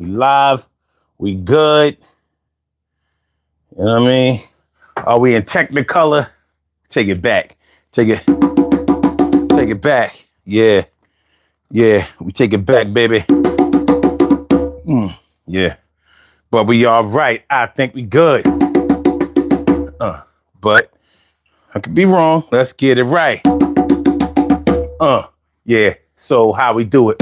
We live. We good. You know what I mean? Are we in Technicolor? Take it back. Take it back. Yeah. Yeah. We take it back, baby. Yeah. But we all right. I think we good. But I could be wrong. Let's get it right. Yeah. So how we do it?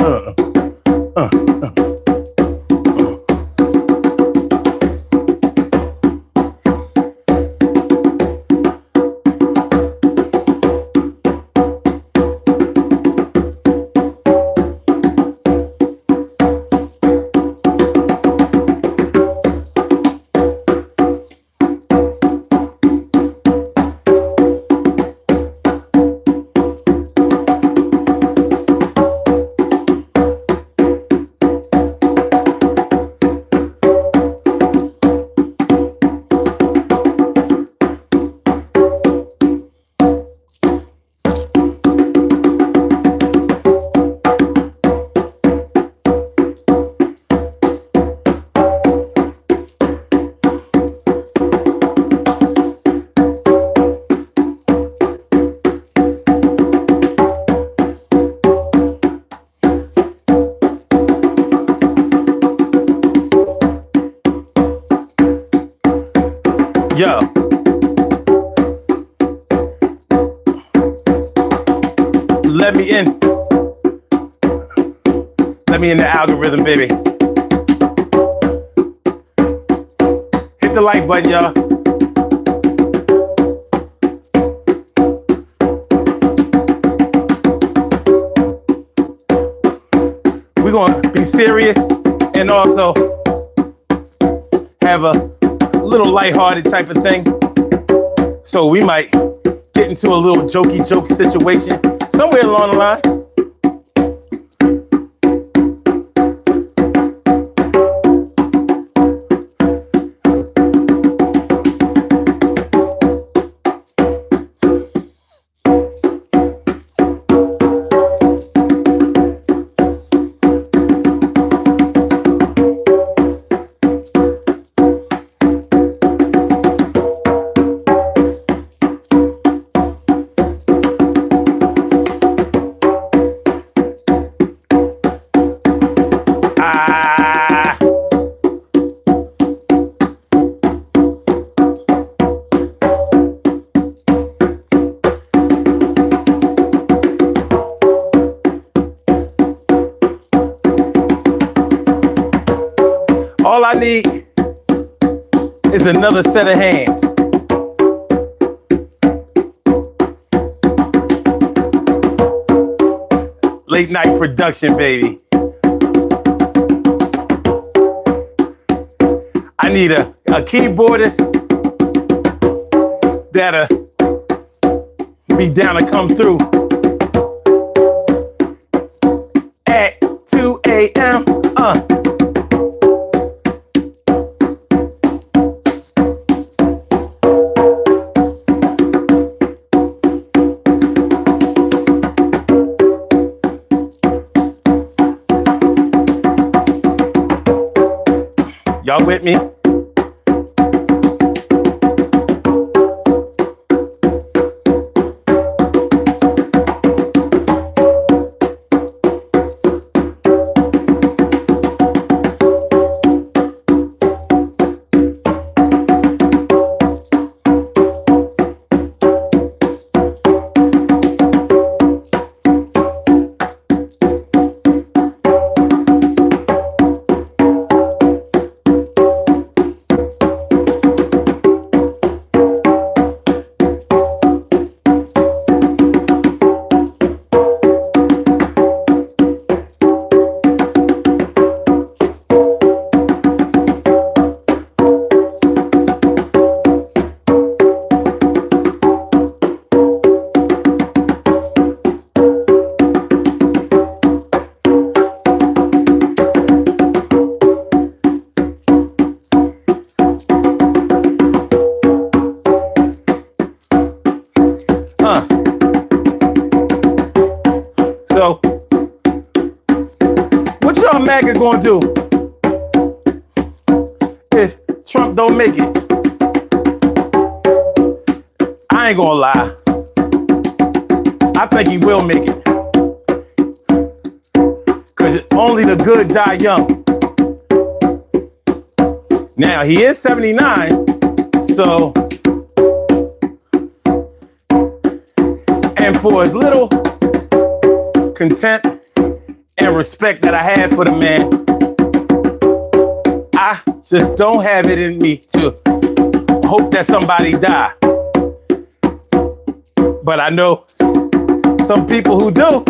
Yo. Let me in. Let me in the algorithm, baby. Hit the like button, y'all. We're gonna be serious and also have a little lighthearted type of thing. So we might get into a little jokey joke situation somewhere along the line. All I need is another set of hands. Late night production, baby. I need a keyboardist that'll be down to come through at 2 a.m. Y'all with me? don't make it. I ain't gonna lie. I think he will make it. Because only the good die young. Now, he is 79, so, and for as little contempt and respect that I have for the man, I just don't have it in me to hope that somebody die. But I know some people who do.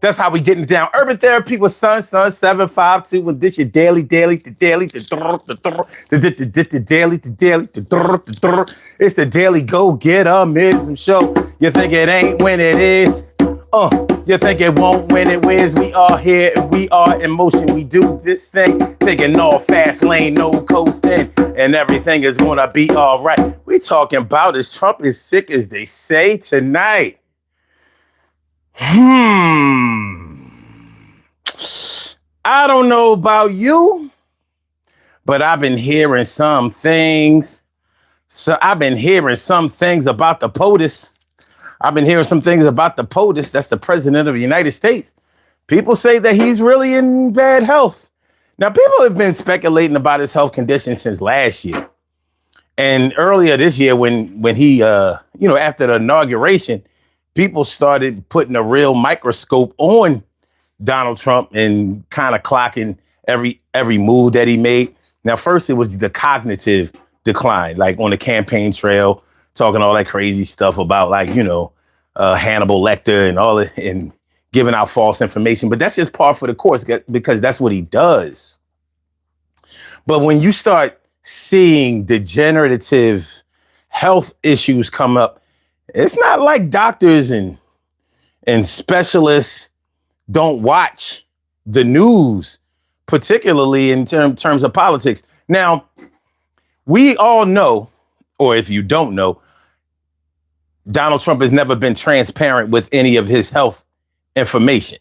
That's how we getting it down. Urban Therapy with Sun 752. With this your daily. It's the daily go-getter-mism show. You think it ain't when it is. You think it won't when it is. We are here and we are in motion. We do this thing, taking all fast lane, no coasting, and everything is gonna be all right. We talking about is Trump is sick as they say tonight. I don't know about you, but I've been hearing some things. So I've been hearing some things about the POTUS. I've been hearing some things about the POTUS. That's the president of the United States. People say that he's really in bad health. Now, people have been speculating about his health condition since last year. And earlier this year, when he, after the inauguration, people started putting a real microscope on Donald Trump and kind of clocking every move that he made. Now, first, it was the cognitive decline, like on the campaign trail, talking all that crazy stuff about Hannibal Lecter and all that, and giving out false information. But that's just par for the course because that's what he does. But when you start seeing degenerative health issues come up, it's not like doctors and specialists don't watch the news, particularly in terms of politics. Now, we all know, or if you don't know, Donald Trump has never been transparent with any of his health information.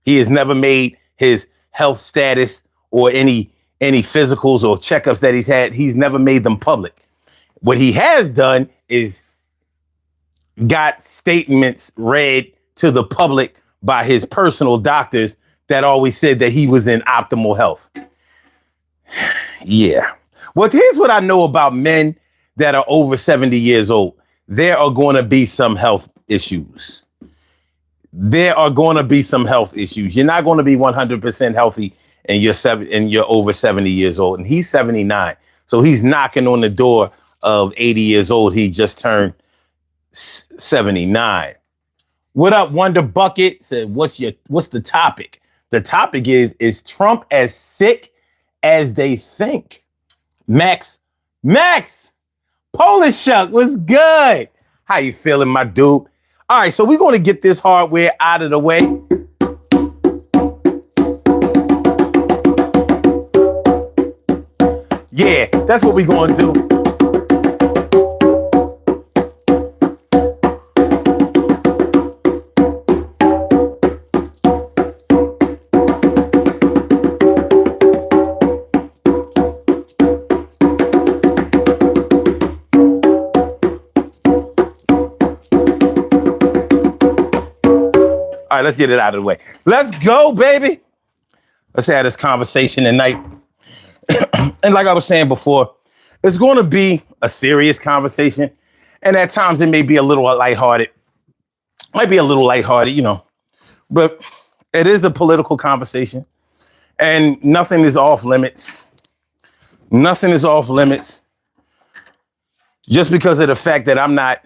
He has never made his health status or any physicals or checkups that he's had. He's never made them public. What he has done is got statements read to the public by his personal doctors that always said that he was in optimal health. Yeah. Well, here's what I know about men that are over 70 years old. There are going to be some health issues. There are going to be some health issues. You're not going to be 100% healthy and you're over 70 years old. And he's 79. So he's knocking on the door of 80 years old. He just turned 79. What up, Wonder Bucket? Said, what's the topic? The topic is Trump as sick as they think? Max, Polish Shuck, what's good? How you feeling, my dude? All right, so we're going to get this hardware out of the way. Yeah, that's what we're going to do. All right, let's get it out of the way. Let's go, baby. Let's have this conversation tonight. And like I was saying before, it's going to be a serious conversation. And at times it may be a little lighthearted. Might be a little lighthearted, but it is a political conversation. And nothing is off limits. Nothing is off limits. Just because of the fact that I'm not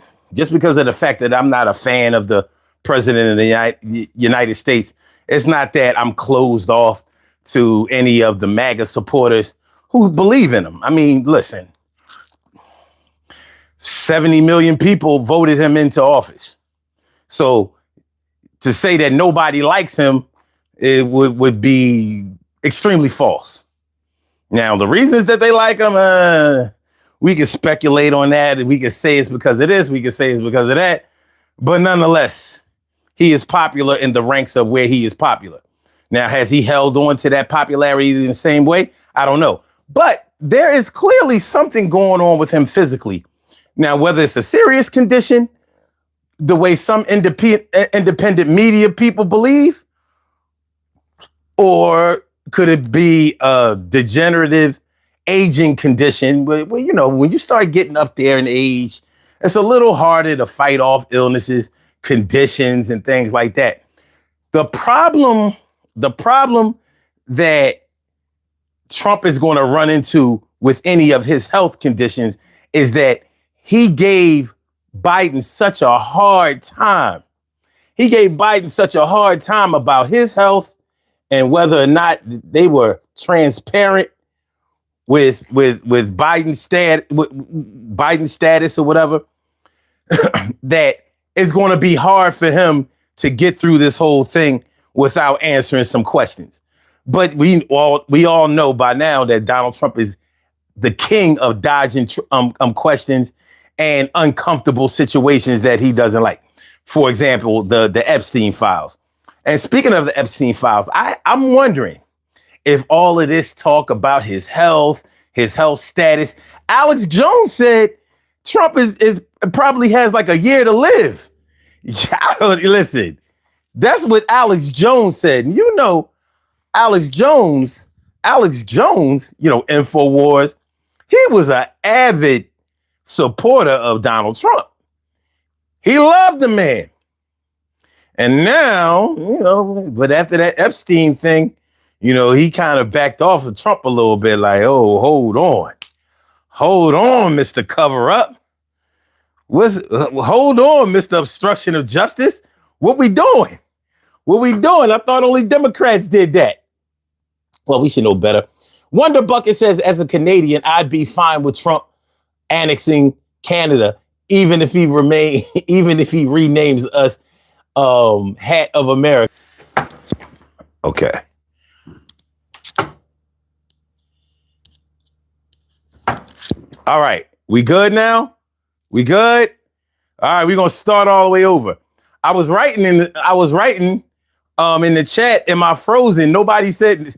a fan of the president of the United States, it's not that I'm closed off to any of the MAGA supporters who believe in him. I mean, listen, 70 million people voted him into office. So to say that nobody likes him, it would be extremely false. Now, the reasons that they like him, we can speculate on that. We can say it's because of this. We can say it's because of that. But nonetheless, he is popular in the ranks of where he is popular. Now, has he held on to that popularity in the same way? I don't know. But there is clearly something going on with him physically. Now, whether it's a serious condition, the way some independent media people believe, or could it be a degenerative aging condition? Well, you know, when you start getting up there in age, it's a little harder to fight off illnesses, conditions, and things like that. The problem that Trump is going to run into with any of his health conditions is that he gave Biden such a hard time. He gave Biden such a hard time about his health and whether or not they were transparent with Biden's status or whatever, that it's going to be hard for him to get through this whole thing without answering some questions. But we all know by now that Donald Trump is the king of dodging questions and uncomfortable situations that he doesn't like. For example, the Epstein files. And speaking of the Epstein files, I'm wondering if all of this talk about his health status, Alex Jones said Trump is probably has like a year to live. Yeah, listen, that's what Alex Jones said. And you know, Alex Jones, you know, InfoWars, he was an avid supporter of Donald Trump. He loved the man. And now, you know, but after that Epstein thing, you know, he kind of backed off of Trump a little bit, like, oh, hold on, Mr. Cover Up. Hold on, Mr. Obstruction of Justice. What we doing? I thought only Democrats did that. Well, we should know better. Wonder Bucket says, as a Canadian, I'd be fine with Trump annexing Canada, even if he renames us Hat of America. Okay. All right. We good now? We good? All right, we're gonna start all the way over. I was writing in the chat. Am I frozen? Nobody said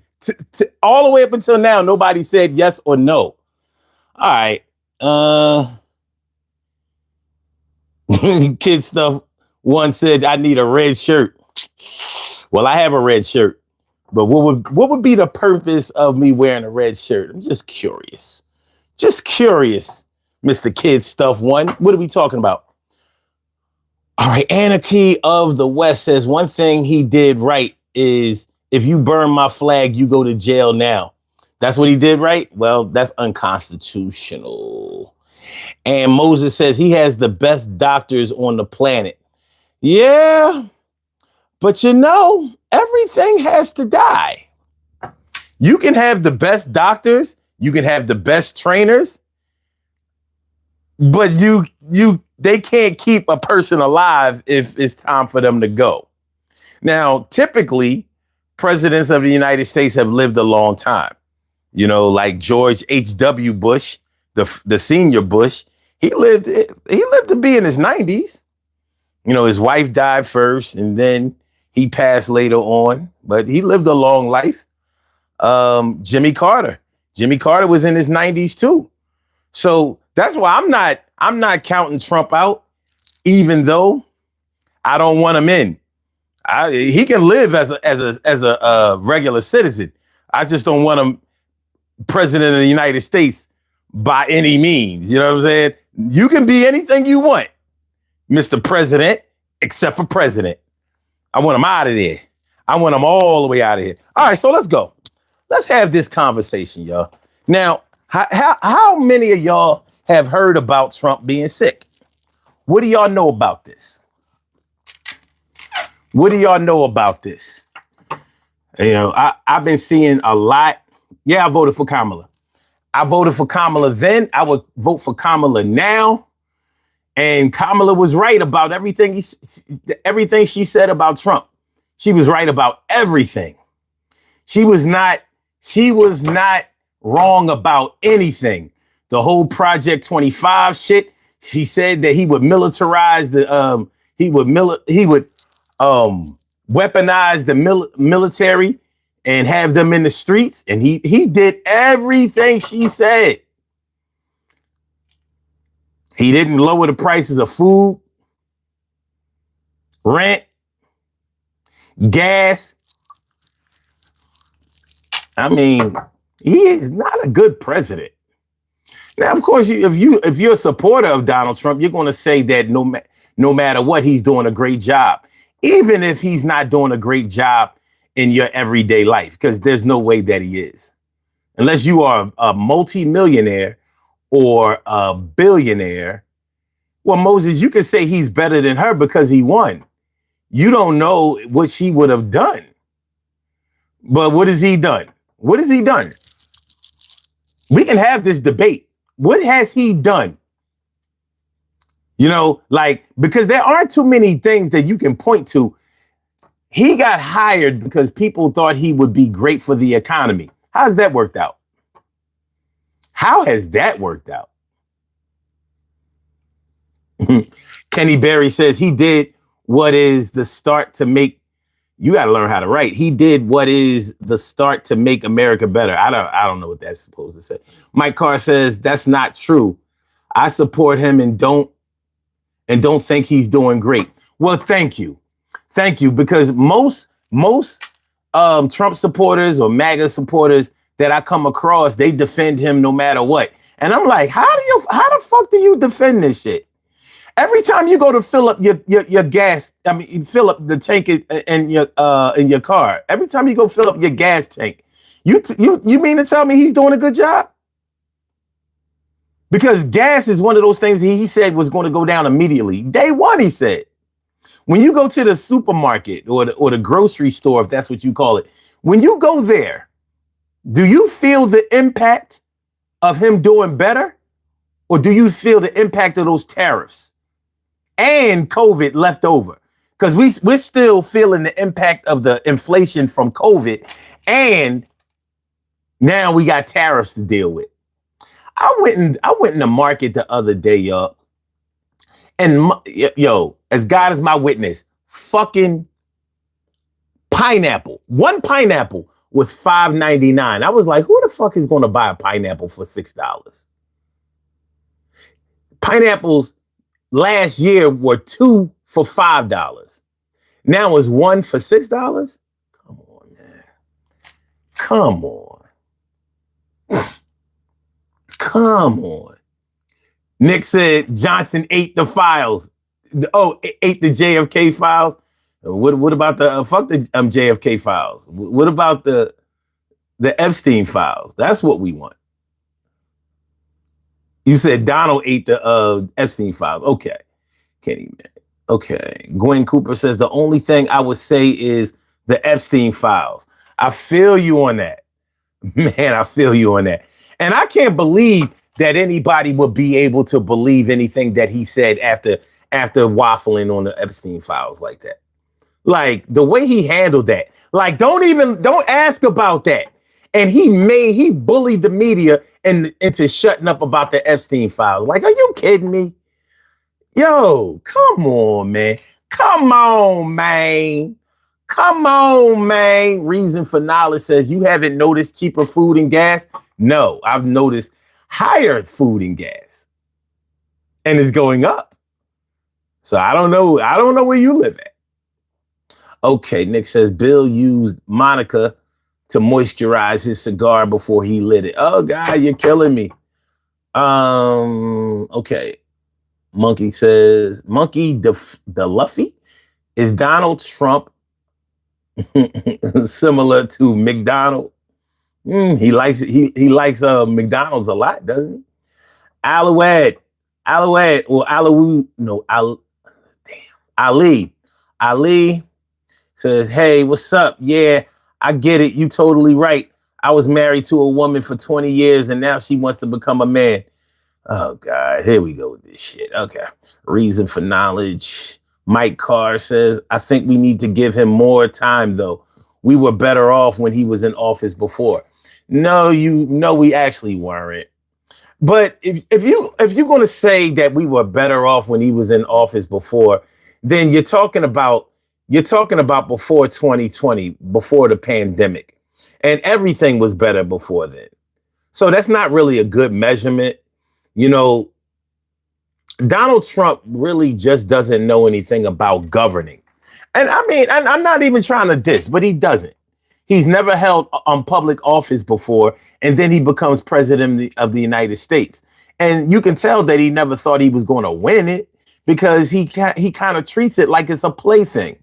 all the way up until now, nobody said yes or no. All right. Kid Stuff one said I need a red shirt. Well, I have a red shirt, but what would be the purpose of me wearing a red shirt? I'm just curious. Mr. Kid Stuff one. What are we talking about? All right. Anarchy of the West says one thing he did right is if you burn my flag, you go to jail now. That's what he did right? Well, that's unconstitutional. And Moses says he has the best doctors on the planet. Yeah, but you know, everything has to die. You can have the best doctors, you can have the best trainers, but they can't keep a person alive if it's time for them to go. Now, typically, presidents of the United States have lived a long time. You know, like George H.W. Bush, the senior Bush, he lived to be in his 90s. You know, his wife died first and then he passed later on, but he lived a long life. Jimmy Carter was in his 90s too. So that's why I'm not counting Trump out, even though I don't want him in. He can live as a regular citizen. I just don't want him president of the United States by any means. You know what I'm saying? You can be anything you want, Mr. President, except for president. I want him out of there. I want him all the way out of here. All right, so let's go. Let's have this conversation, y'all. Now, how many of y'all have heard about Trump being sick? What do y'all know about this? You know, I've been seeing a lot. Yeah, I voted for Kamala. I voted for Kamala then. I would vote for Kamala now. And Kamala was right about everything she said about Trump. She was right about everything. She was not wrong about anything. The whole Project 25 shit. She said that he would militarize weaponize the military and have them in the streets. And he did everything she said. He didn't lower the prices of food, rent, gas. I mean, he is not a good president. Now, of course, if you're a supporter of Donald Trump, you're going to say that no matter what, he's doing a great job, even if he's not doing a great job in your everyday life, because there's no way that he is, unless you are a multi-millionaire or a billionaire. Well, Moses, you can say he's better than her because he won. You don't know what she would have done. But what has he done? What has he done? We can have this debate. What has he done? You know, like, because there aren't too many things that you can point to. He got hired because people thought he would be great for the economy. How's that worked out? How has that worked out? Kenny Berry says he did what is the start to make. You got to learn how to write. He did what is the start to make America better. I don't know what that's supposed to say. Mike Carr says that's not true. I support him and don't think he's doing great. Well, thank you, because most Trump supporters or MAGA supporters that I come across, they defend him no matter what. And I'm like, how the fuck do you defend this shit? Every time you go to fill up your gas, I mean, you fill up the tank in your car. Every time you go fill up your gas tank, you mean to tell me he's doing a good job? Because gas is one of those things he said was going to go down immediately. Day one, he said. When you go to the supermarket or the grocery store, if that's what you call it, when you go there, do you feel the impact of him doing better? Or do you feel the impact of those tariffs and COVID left over? Because we're still feeling the impact of the inflation from COVID. And now we got tariffs to deal with. I went in the market the other day, y'all. And as God is my witness, fucking pineapple. One pineapple was $5.99. I was like, who the fuck is going to buy a pineapple for $6? Pineapples last year were 2 for $5. Now it's 1 for $6. Come on, man. Come on. Come on. Nick said Johnson ate the files. Ate the JFK files. What about the fuck the JFK files? What about the Epstein files? That's what we want. You said Donald ate the Epstein files. Okay. Kenny, man. Okay. Gwen Cooper says the only thing I would say is the Epstein files. I feel you on that. Man, I feel you on that. And I can't believe that anybody would be able to believe anything that he said after waffling on the Epstein files like that. Like the way he handled that. Like don't ask about that. And he bullied the media into shutting up about the Epstein files. Like, are you kidding me? Yo, come on, man. Come on, man. Come on, man. Reason for knowledge says you haven't noticed cheaper food and gas. No, I've noticed higher food and gas. And it's going up. So I don't know. I don't know where you live at. Okay, Nick says Bill used Monica to moisturize his cigar before he lit it. Oh, God, you're killing me. Okay. Monkey says, Monkey DeLuffy, is Donald Trump similar to McDonald? He likes it. He likes McDonald's a lot, doesn't he? Alouette, or Alou, no, Ali says, hey, what's up? Yeah, I get it. You totally right. I was married to a woman for 20 years and now she wants to become a man. Oh, God, here we go with this shit. Okay. Reason for knowledge. Mike Carr says, I think we need to give him more time, though. We were better off when he was in office before. No, we actually weren't. But if you're going to say that we were better off when he was in office before, then you're talking about You're talking about before 2020, before the pandemic, and everything was better before then. So that's not really a good measurement. You know, Donald Trump really just doesn't know anything about governing. And I mean, I'm not even trying to diss, but he doesn't. He's never held public office before, and then he becomes president of the United States. And you can tell that he never thought he was going to win it because he kind of treats it like it's a plaything.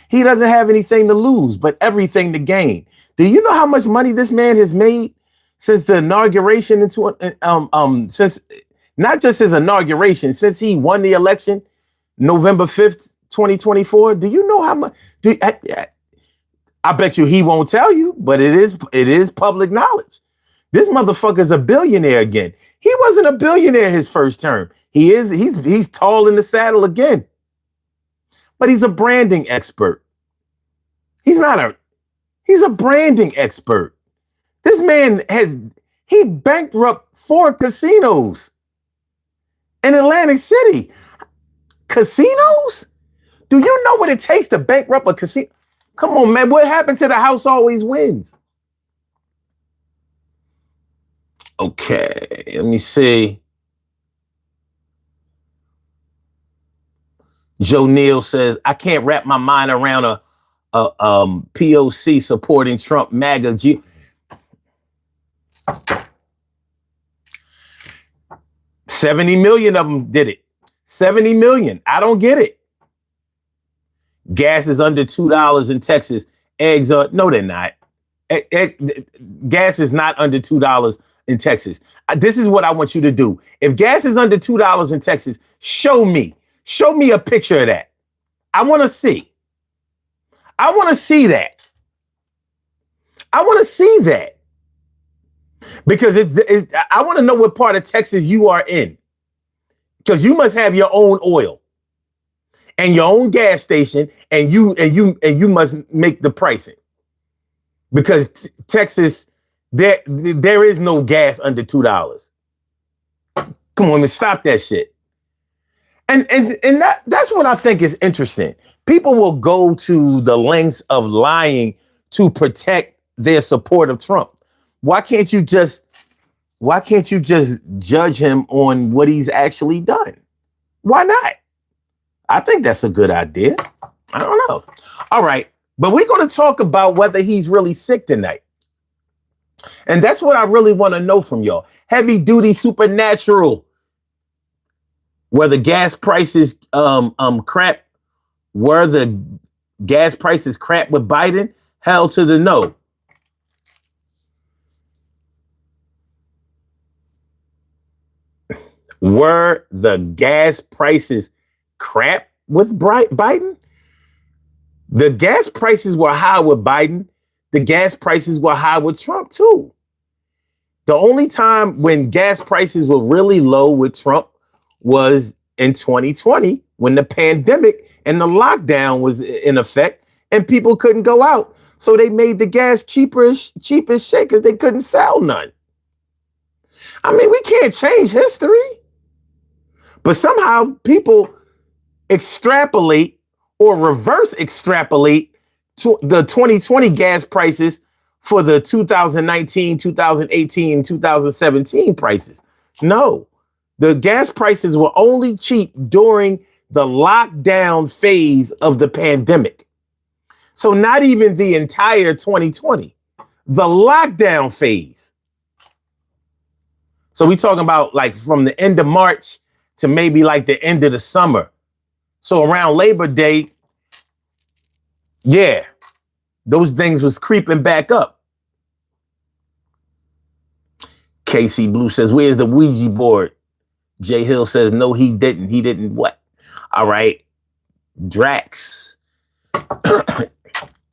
He doesn't have anything to lose, but everything to gain. Do you know how much money this man has made since the inauguration since not just his inauguration, since he won the election November 5th, 2024? Do you know how much? I bet you he won't tell you, but it is public knowledge. This motherfucker's a billionaire again. He wasn't a billionaire his first term. He's tall in the saddle again. But he's a branding expert. He's a branding expert. This man he bankrupt 4 casinos in Atlantic City. Casinos? Do you know what it takes to bankrupt a casino? Come on, man. What happened to the house always wins? Okay, let me see. Joe Neal says, I can't wrap my mind around a POC supporting Trump MAGA. 70 million of them did it. 70 million. I don't get it. Gas is under $2 in Texas. Eggs are, no, they're not. Gas is not under $2 in Texas. This is what I want you to do. If gas is under $2 in Texas, show me a picture of that. I want to see. I want to see that. I want to see that. Because I want to know what part of Texas you are in. Because you must have your own oil and your own gas station, and you must make the pricing. Because Texas, there is no gas under $2. Come on, man, stop that shit. And that's what I think is interesting. People will go to the lengths of lying to protect their support of Trump. Why can't you just judge him on what he's actually done? Why not? I think that's a good idea. I don't know. All right. But we're going to talk about whether he's really sick tonight. And that's what I really want to know from y'all. Heavy duty supernatural. Were the gas prices crap? Were the gas prices crap with Biden? Hell to the no. Were the gas prices crap with Biden? The gas prices were high with Biden. The gas prices were high with Trump too. The only time when gas prices were really low with Trump was in 2020 when the pandemic and the lockdown was in effect and people couldn't go out. So they made the gas cheap as shit because they couldn't sell none. I mean, we can't change history. But somehow people extrapolate or reverse extrapolate to the 2020 gas prices for the 2019, 2018, 2017 prices. No, the gas prices were only cheap during the lockdown phase of the pandemic. So not even the entire 2020, the lockdown phase. So we talking about like from the end of March to maybe like the end of the summer. So around Labor Day, yeah, those things was creeping back up. KC Blue says, where's the Ouija board? Jay Hill says, no, he didn't. He didn't what? All right. Drax.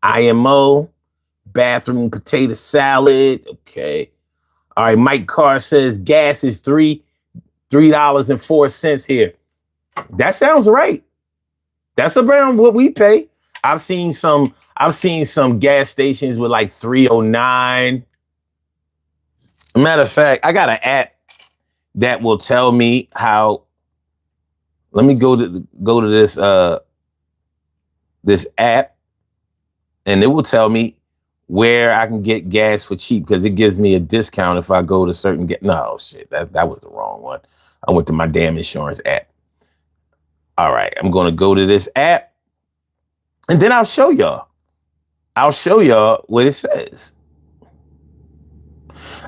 IMO. Bathroom potato salad. Okay. All right. Mike Carr says gas is $3.04 here. That sounds right. That's around what we pay. I've seen some gas stations with like 309. Matter of fact, I got an app that will tell me how. Let me go to this this app, and it will tell me where I can get gas for cheap because it gives me a discount if I go to certain no, shit, that was the wrong one. I went to my damn insurance app. All right, I'm going to go to this app, and then I'll show y'all. I'll show y'all what it says.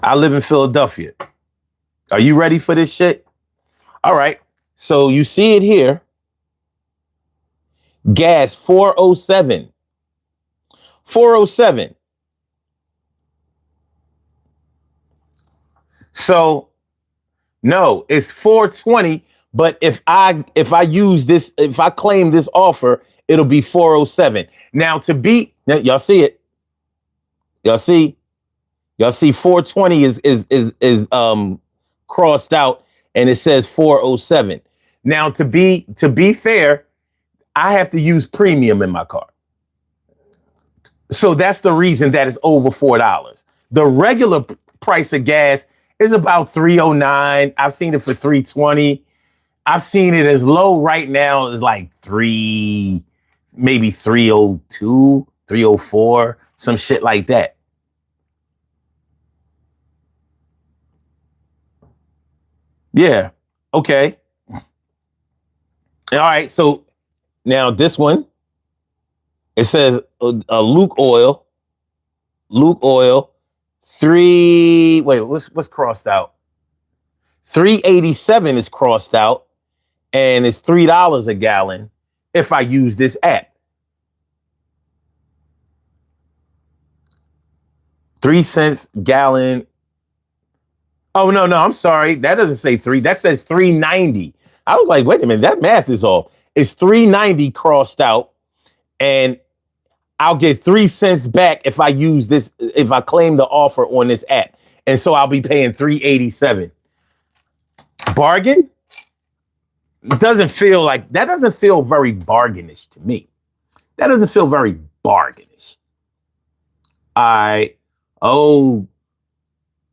I live in Philadelphia. Are you ready for this shit? All right. So you see it here. Gas 407. 407. So no, it's 420. But if I use this, if I claim this offer, it'll be 407. Now y'all see it. Y'all see 420 is crossed out and it says 407. Now to be fair, I have to use premium in my car. So that's the reason that it's over $4. The regular price of gas is about $3.09. I've seen it for $3.20. I've seen it as low right now as like maybe $3.02, $3.04, some shit like that. Yeah. Okay. All right. So now this one, it says Luke oil, what's crossed out? 387 is crossed out, and it's $3 a gallon if I use this app. 3 cents gallon. Oh, no, I'm sorry. That doesn't say 3. That says 390. I was like, wait a minute, that math is off. It's 390 crossed out, and I'll get 3 cents back if I use this, if I claim the offer on this app. And so I'll be paying 387. Bargain? That doesn't feel very bargainish to me. That doesn't feel very bargainish.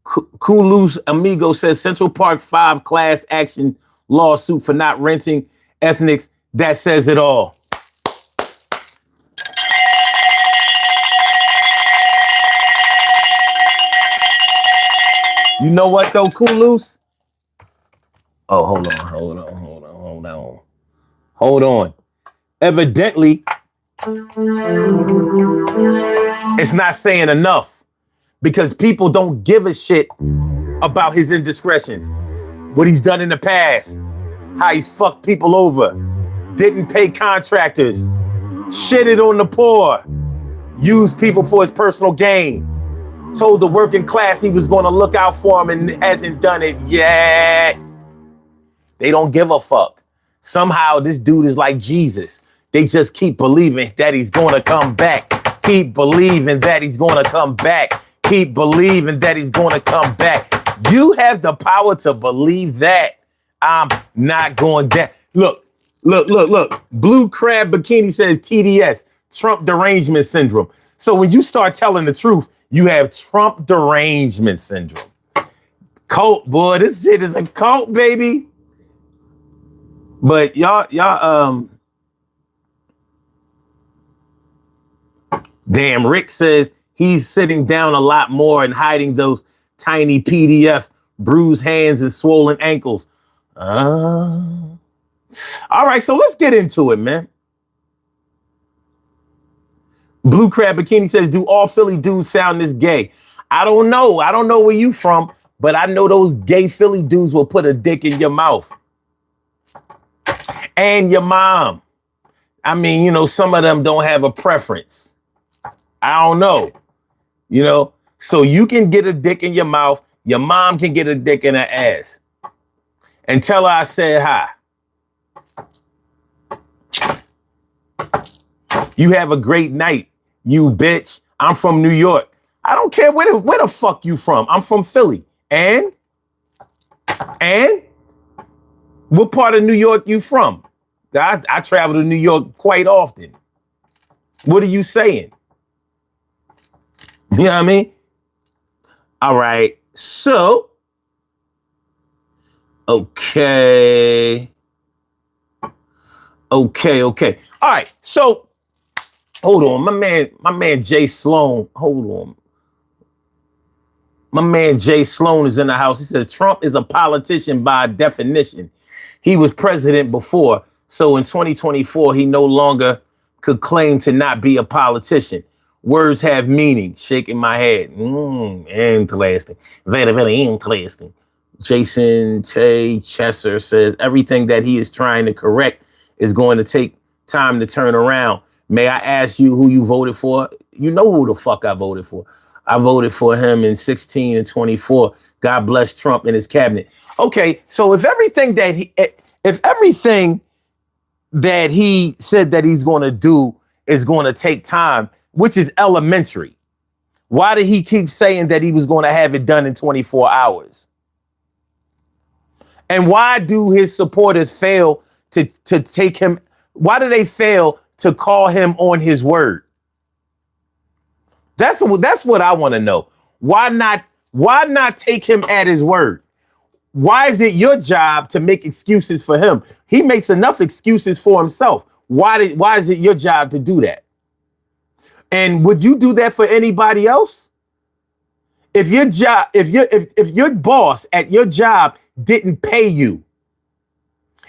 Kulus Amigo says Central Park 5 class action lawsuit for not renting ethnics. That says it all. You know what though, Kulus? Oh, hold on. Evidently, it's not saying enough because people don't give a shit about his indiscretions, what he's done in the past, how he's fucked people over, didn't pay contractors, shitted on the poor, used people for his personal gain, told the working class he was going to look out for him and hasn't done it yet. They don't give a fuck. Somehow this dude is like Jesus. They just keep believing that he's going to come back. Keep believing that he's going to come back. Keep believing that he's going to come back. You have the power to believe that. I'm not going down. Look. Blue Crab Bikini says TDS, Trump derangement syndrome. So when you start telling the truth, you have Trump derangement syndrome. Cult, boy, this shit is a cult, baby. But y'all, damn, Rick says he's sitting down a lot more and hiding those tiny PDF, bruised hands and swollen ankles. All right, so let's get into it, man. Blue Crab Bikini says, do all Philly dudes sound this gay? I don't know. I don't know where you from, but I know those gay Philly dudes will put a dick in your mouth. And your mom. I mean, you know, some of them don't have a preference. I don't know. You know, so you can get a dick in your mouth. Your mom can get a dick in her ass. And tell her I said hi. You have a great night, you bitch. I'm from New York. I don't care where the fuck you from. I'm from Philly. And what part of New York you from? I travel to New York quite often. What are you saying? You know what I mean? All right. So, okay. All right. So Hold on, my man Jay Sloan. Hold on. My man Jay Sloan is in the house. He says Trump is a politician by definition. He was president before, so in 2024 he no longer could claim to not be a politician. Words have meaning. Shaking my head. Interesting. Very, very interesting. Jason Tay Chesser says everything that he is trying to correct is going to take time to turn around. May I ask you who you voted for? You know who the fuck I voted for. I voted for him in 16 and 24. God bless Trump and his cabinet. Okay, so if everything that he said that he's going to do is going to take time, which is elementary, why did he keep saying that he was going to have it done in 24 hours? And why do his supporters fail to take him? Why do they fail to call him on his word? That's what I want to know. Why not take him at his word? Why is it your job to make excuses for him? He makes enough excuses for himself. Why is it your job to do that? And would you do that for anybody else? If your boss at your job didn't pay you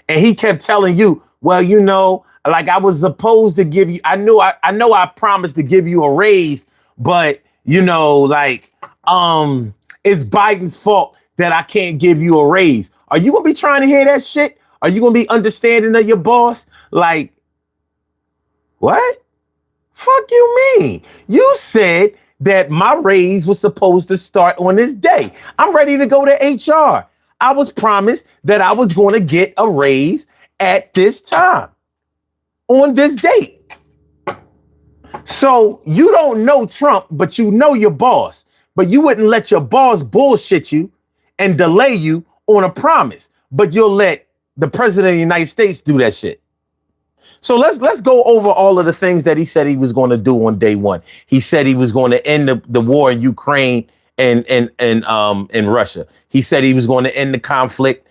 and he kept telling you, well, you know, like I was supposed to give you, I know I promised to give you a raise, but you know, like, it's Biden's fault that I can't give you a raise. Are you gonna be trying to hear that shit? Are you gonna be understanding of your boss? Like, what? Fuck you mean? You said that my raise was supposed to start on this day. I'm ready to go to HR. I was promised that I was going to get a raise at this time on this date. So you don't know Trump, but you know your boss, but you wouldn't let your boss bullshit you and delay you on a promise, but you'll let the president of the United States do that shit. So let's go over all of the things that he said he was going to do on day one. He said he was going to end the war in Ukraine and Russia. He said he was going to end the conflict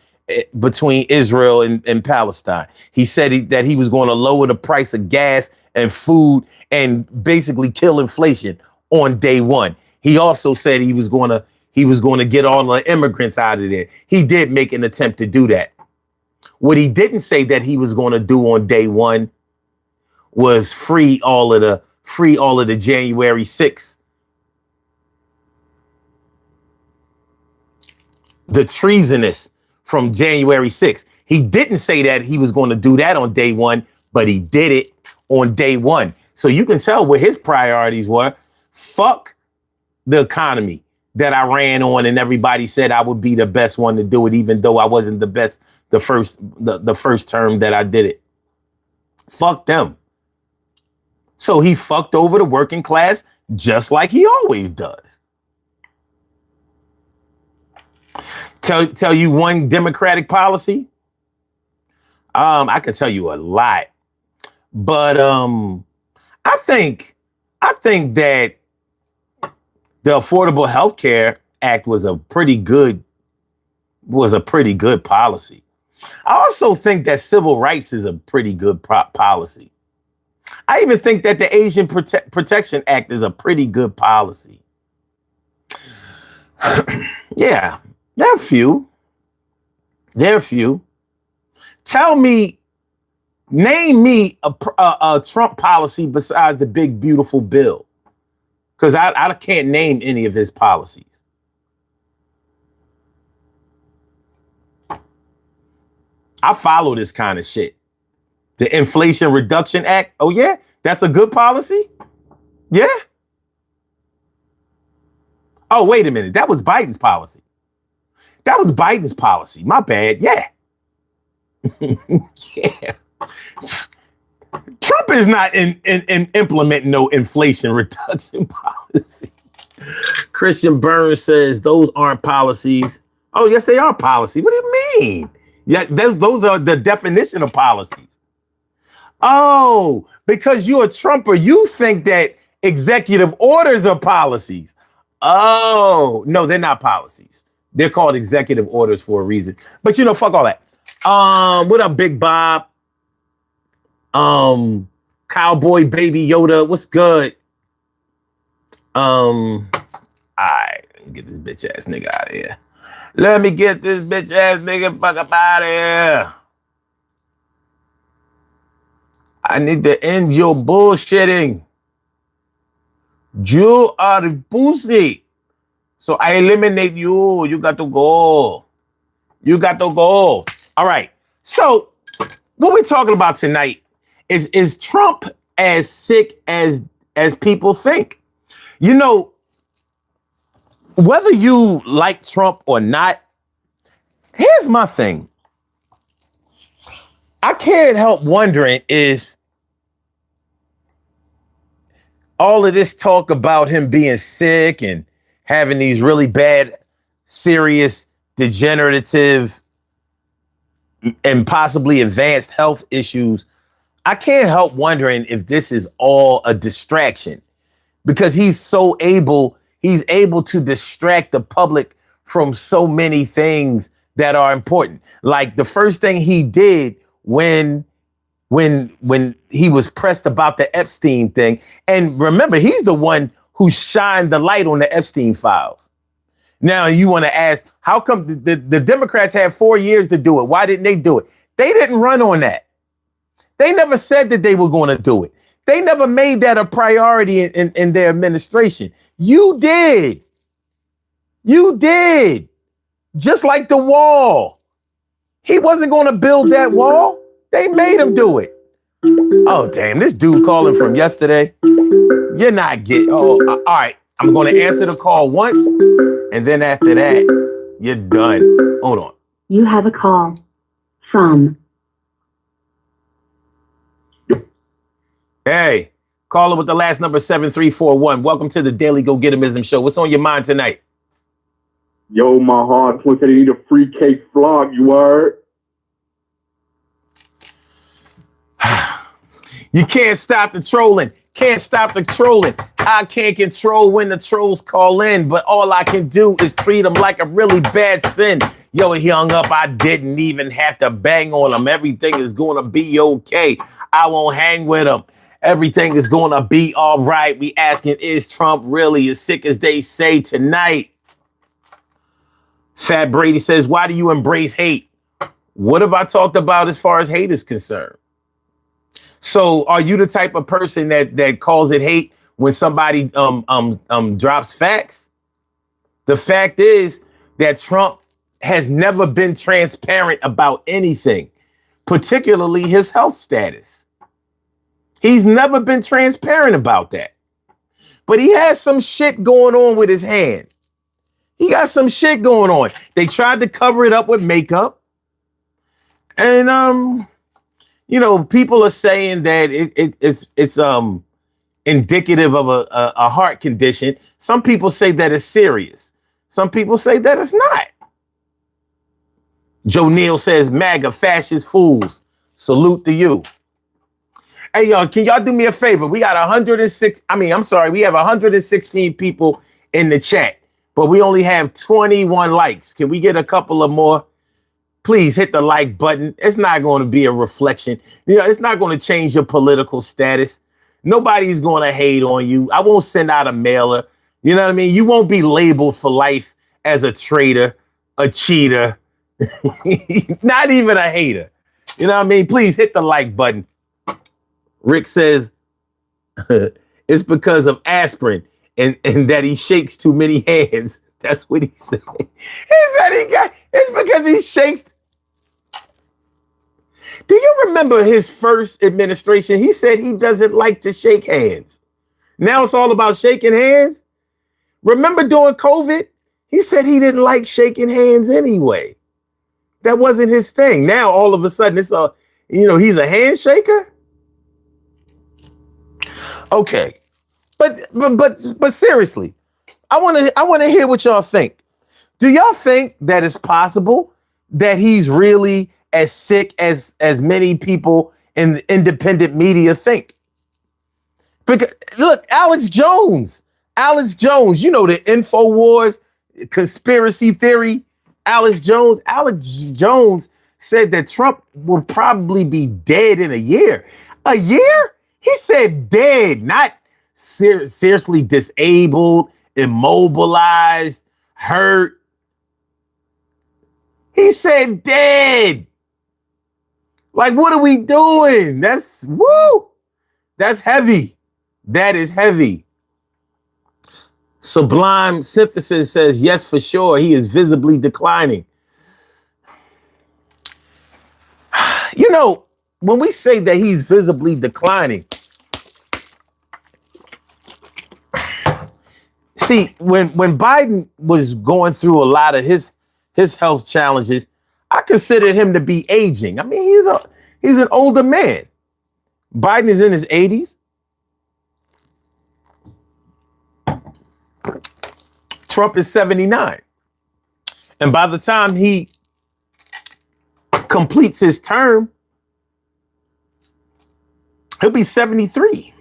between Israel and Palestine. He said that he was going to lower the price of gas and food and basically kill inflation on day one. He also said he was going to get all the immigrants out of there. He did make an attempt to do that. What he didn't say that he was going to do on day one was free all of the January 6th. The treasonous from January 6th. He didn't say that he was going to do that on day one, but he did it on day one. So you can tell what his priorities were. Fuck the economy that I ran on, and everybody said I would be the best one to do it, even though I wasn't the best the first term that I did it. Fuck them. So he fucked over the working class just like he always does. Tell you one Democratic policy. I could tell you a lot, but I think that the Affordable Health Care Act was a pretty good policy. I also think that civil rights is a pretty good policy. I even think that the Asian Protection Act is a pretty good policy. Yeah, there are few. Name me a Trump policy besides the big beautiful bill, because I can't name any of his policies. I follow this kind of shit. The Inflation Reduction Act. Oh, yeah? That's a good policy? Yeah? Oh, wait a minute. That was Biden's policy. My bad. Yeah. Yeah. Trump is not in implementing no inflation reduction policy. Christian Burns says those aren't policies. Oh, yes, they are policy. What do you mean? Yeah, those are the definition of policies. Oh, because you're a Trumper, you think that executive orders are policies. Oh, no, they're not policies. They're called executive orders for a reason. But fuck all that. What up, Big Bob? Cowboy Baby Yoda, what's good? All right, get this bitch ass nigga out of here. Let me get this bitch ass nigga fuck up out of here. I need to end your bullshitting. You are the pussy. So I eliminate you. You got to go. You got to go. All right. So what we're talking about tonight is Trump as sick as people think? You know, whether you like Trump or not, here's my thing. I can't help wondering if all of this talk about him being sick and having these really bad, serious, degenerative, and possibly advanced health issues, I can't help wondering if this is all a distraction, because he's able to distract the public from so many things that are important. Like the first thing he did when he was pressed about the Epstein thing. And remember, he's the one who shined the light on the Epstein files. Now you want to ask, how come the Democrats had 4 years to do it? Why didn't they do it? They didn't run on that. They never said that they were going to do it. They never made that a priority in their administration. You did. You did. Just like the wall. He wasn't going to build that wall. They made him do it. Oh, damn. This dude calling from yesterday. You're not getting. Oh, all right. I'm going to answer the call once. And then after that, you're done. Hold on. You have a call from. Hey, caller with the last number 7341. Welcome to the Daily Go Getimism Show. What's on your mind tonight? Yo, my hard point, I need a free cake flog, you heard? You can't stop the trolling. Can't stop the trolling. I can't control when the trolls call in, but all I can do is treat them like a really bad sin. Yo, he hung up. I didn't even have to bang on him. Everything is going to be okay. I won't hang with him. Everything is going to be all right. We asking, is Trump really as sick as they say tonight? Fat Brady says, why do you embrace hate? What have I talked about as far as hate is concerned? So are you the type of person that calls it hate when somebody drops facts? The fact is that Trump has never been transparent about anything, particularly his health status. He's never been transparent about that. But he has some shit going on with his hand. He got some shit going on. They tried to cover it up with makeup. And you know, people are saying that it's indicative of a heart condition. Some people say that it's serious. Some people say that it's not. Joe Neal says, MAGA fascist fools. Salute to you. Hey, y'all, can y'all do me a favor? We got 106. We have 116 people in the chat, but we only have 21 likes. Can we get a couple of more? Please hit the like button. It's not going to be a reflection. You know, it's not going to change your political status. Nobody's going to hate on you. I won't send out a mailer. You know what I mean? You won't be labeled for life as a traitor, a cheater, not even a hater. You know what I mean? Please hit the like button. Rick says it's because of aspirin and that he shakes too many hands. That's what he said. He said it's because he shakes. Do you remember his first administration? He said he doesn't like to shake hands. Now it's all about shaking hands. Remember during COVID? He said he didn't like shaking hands anyway. That wasn't his thing. Now all of a sudden it's he's a handshaker. Okay. But seriously, I want to hear what y'all think. Do y'all think that it's possible that he's really as sick as many people in the independent media think? Because look, Alex Jones, you know, the InfoWars conspiracy theory. Alex Jones said that Trump will probably be dead in a year. A year? He said dead, not seriously disabled, immobilized, hurt. He said dead. Like, what are we doing? That's, woo. That's heavy. That is heavy. Sublime Synthesis says, yes, for sure. He is visibly declining. You know, when we say that he's visibly declining, see, when Biden was going through a lot of his health challenges, I considered him to be aging. I mean, he's an older man. Biden is in his 80s. Trump is 79. And by the time he completes his term, he'll be 73.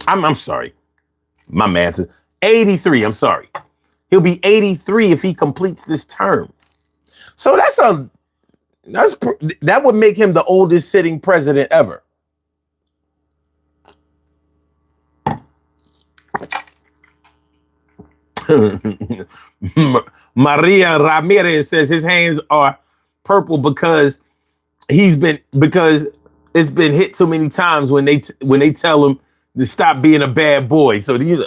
I'm sorry. My math is 83. I'm sorry. He'll be 83 if he completes this term. So that would make him the oldest sitting president ever. Maria Ramirez says his hands are purple because it's been hit too many times when they tell him to stop being a bad boy. So these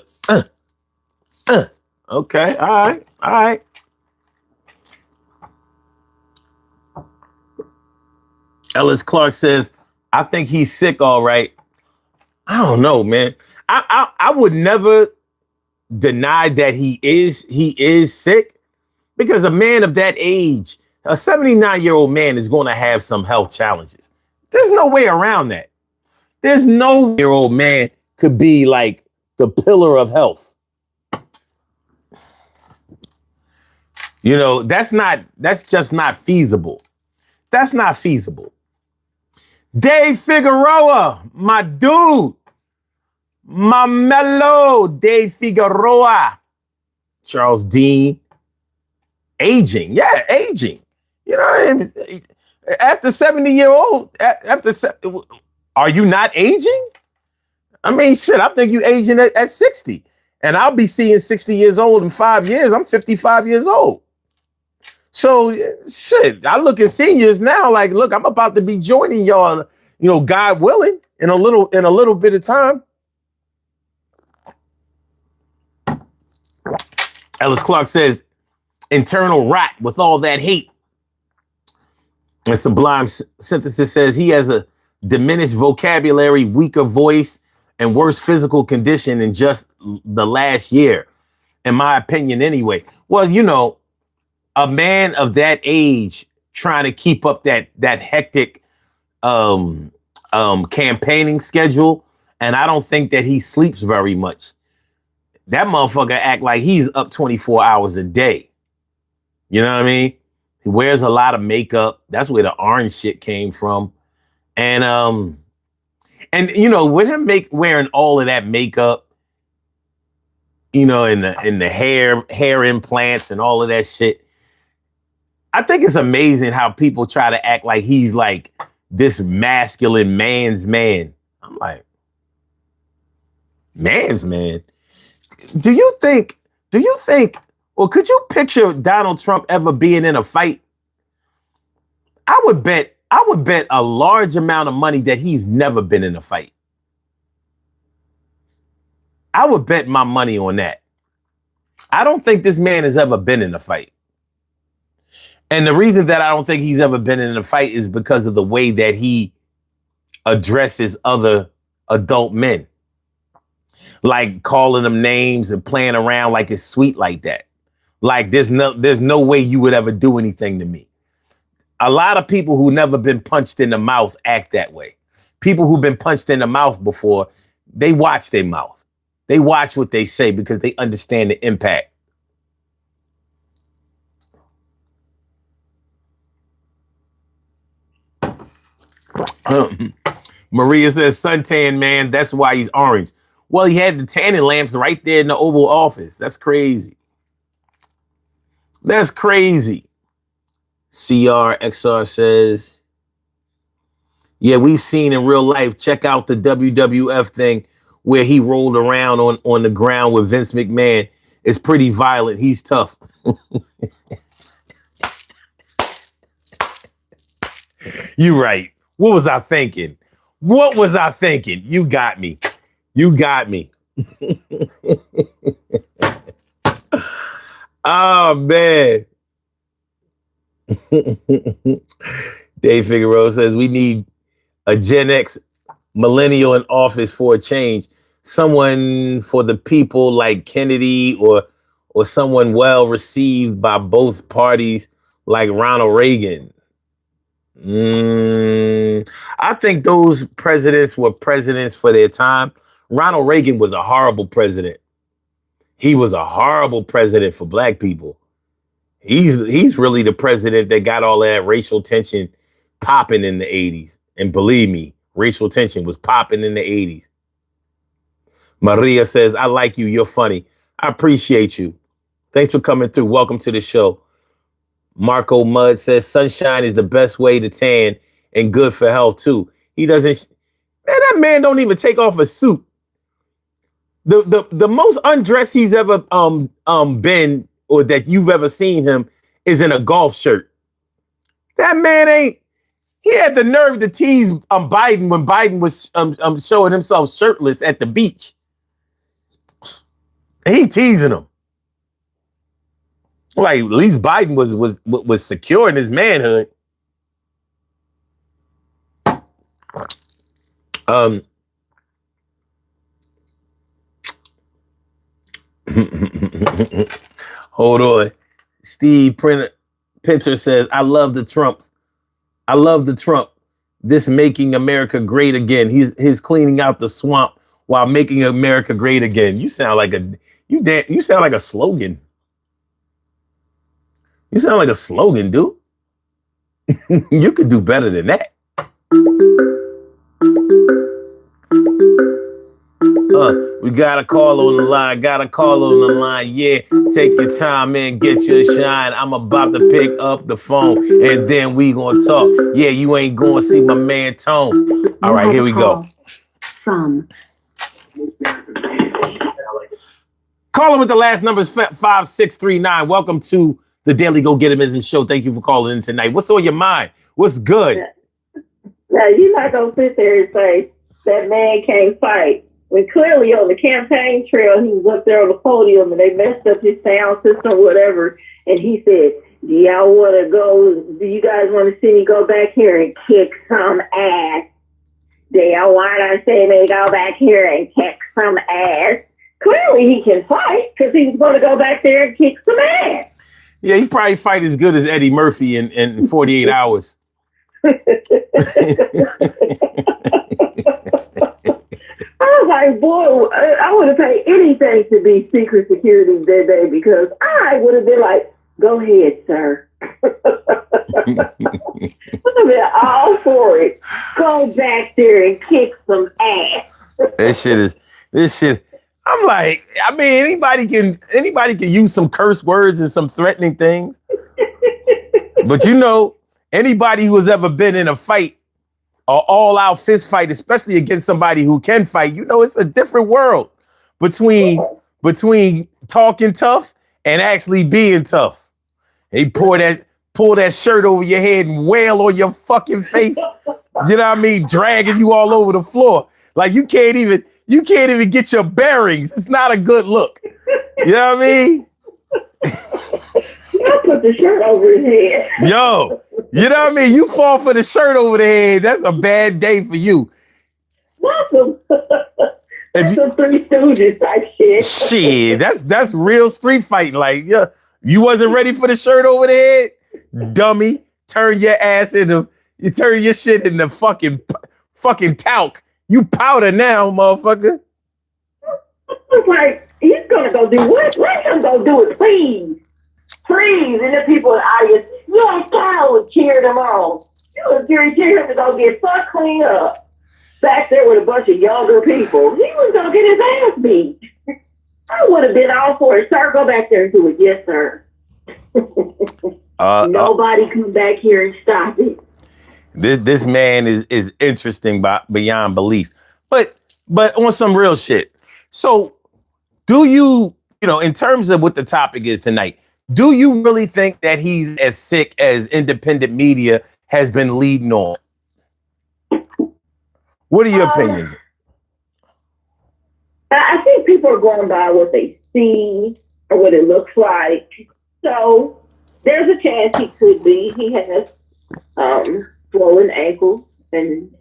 okay, all right. Ellis Clark says, I think he's sick, all right. I don't know, man. I would never deny that he is sick, because a man of that age, a 79-year-old man, is going to have some health challenges. There's no way around that. There's no year-old man could be like the pillar of health. You know, that's just not feasible. That's not feasible. Dave Figueroa, my dude, my mellow Dave Figueroa. Charles Dean, aging. Yeah, aging. You know, after 70-year-old, are you not aging? I mean, shit, I think you aging at 60. And I'll be seeing 60 years old in 5 years. I'm 55 years old. So, shit, I look at seniors now like, look, I'm about to be joining y'all, you know, God willing, in a little bit of time. Ellis Clark says, internal rot with all that hate. And Sublime Synthesis says he has a diminished vocabulary, weaker voice, and worse physical condition in just the last year, in my opinion anyway. Well, you know, a man of that age trying to keep up that hectic campaigning schedule, and I don't think that he sleeps very much. That motherfucker act like he's up 24 hours a day. You know what I mean? He wears a lot of makeup. That's where the orange shit came from. And you know, with him wearing all of that makeup, you know, in the hair implants and all of that shit, I think it's amazing how people try to act like he's like this masculine man's man. I'm like, man's man? Do you think, well, could you picture Donald Trump ever being in a fight? I would bet a large amount of money that he's never been in a fight. I would bet my money on that. I don't think this man has ever been in a fight. And the reason that I don't think he's ever been in a fight is because of the way that he addresses other adult men. Like calling them names and playing around like it's sweet like that. Like there's no way you would ever do anything to me. A lot of people who never been punched in the mouth act that way. People who've been punched in the mouth before, they watch their mouth. They watch what they say because they understand the impact. Maria says, suntan, man, that's why he's orange. Well, he had the tanning lamps right there in the Oval Office. That's crazy. That's crazy. CRXR says, Yeah, we've seen in real life. Check out the WWF thing where he rolled around on the ground with Vince McMahon. It's pretty violent. He's tough. You right. What was I thinking? What was I thinking? You got me. You got me. Oh, man. Dave Figueroa says we need a Gen X millennial in office for a change. Someone for the people like Kennedy or someone well received by both parties like Ronald Reagan. I think those presidents were presidents for their time. Ronald Reagan was a horrible president. He was a horrible president for black people. He's really the president that got all that racial tension popping in the 80s. And believe me, racial tension was popping in the 80s. Maria says, I like you. You're funny. I appreciate you. Thanks for coming through. Welcome to the show. Marco Mudd says sunshine is the best way to tan and good for health too. He doesn't, man, that man don't even take off a suit. The most undressed he's ever been or that you've ever seen him is in a golf shirt. That man he had the nerve to tease Biden when Biden was showing himself shirtless at the beach. He teasing him. Like, at least Biden was secure in his manhood. Hold on. Steve Pinter says, I love the Trumps. I love the Trump. This making America great again. He's cleaning out the swamp while making America great again. You sound like you sound like a slogan. You sound like a slogan, dude. You could do better than that. We got a call on the line. Yeah, take your time and get your shine. I'm about to pick up the phone and then we gonna talk. Yeah, you ain't gonna see my man Tone. All right, here we go. Call him with the last numbers 5639. Welcome to the Daily Go Getimism Show. Thank you for calling in tonight. What's on your mind? What's good? Now, you're not going to sit there and say that man can't fight. When clearly on the campaign trail, he was up there on the podium and they messed up his sound system or whatever. And he said, do y'all want to go? Do you guys want to see me go back here and kick some ass? Do y'all want to see me go back here and kick some ass? Clearly he can fight because he's going to go back there and kick some ass. Yeah, he probably fight as good as Eddie Murphy in 48 hours. I was like, boy, I would have paid anything to be secret security that day because I would have been like, go ahead, sir. I would have been all for it. Go back there and kick some ass. This shit. I'm like, I mean, anybody can use some curse words and some threatening things. But you know, anybody who has ever been in a fight, or all-out fist fight, especially against somebody who can fight, you know, it's a different world between talking tough and actually being tough. They pull that shirt over your head and wail on your fucking face. You know what I mean? Dragging you all over the floor. Like you can't even get your bearings. It's not a good look. You know what I mean? I put the shirt over his head. Yo, you know what I mean? You fall for the shirt over the head. That's a bad day for you. That's some Three Stooges type shit. Shit, that's real street fighting. Like, yeah, you wasn't ready for the shirt over the head, dummy. Turn your shit into fucking talc. You powder now, motherfucker. It's like, he's gonna go do what? Let him go do it, please. Please. And the people in the audience, yes, God would cheer them on. You would cheer him to go get fucked clean up. Back there with a bunch of younger people. He was gonna get his ass beat. I would have been all for it. Sir, go back there and do it. Yes, sir. Nobody come back here and stop it. This man is interesting beyond belief. But on some real shit. So do you in terms of what the topic is tonight, do you really think that he's as sick as independent media has been leading on? What are your opinions? I think people are going by what they see or what it looks like. So there's a chance he could be. He has swollen ankles and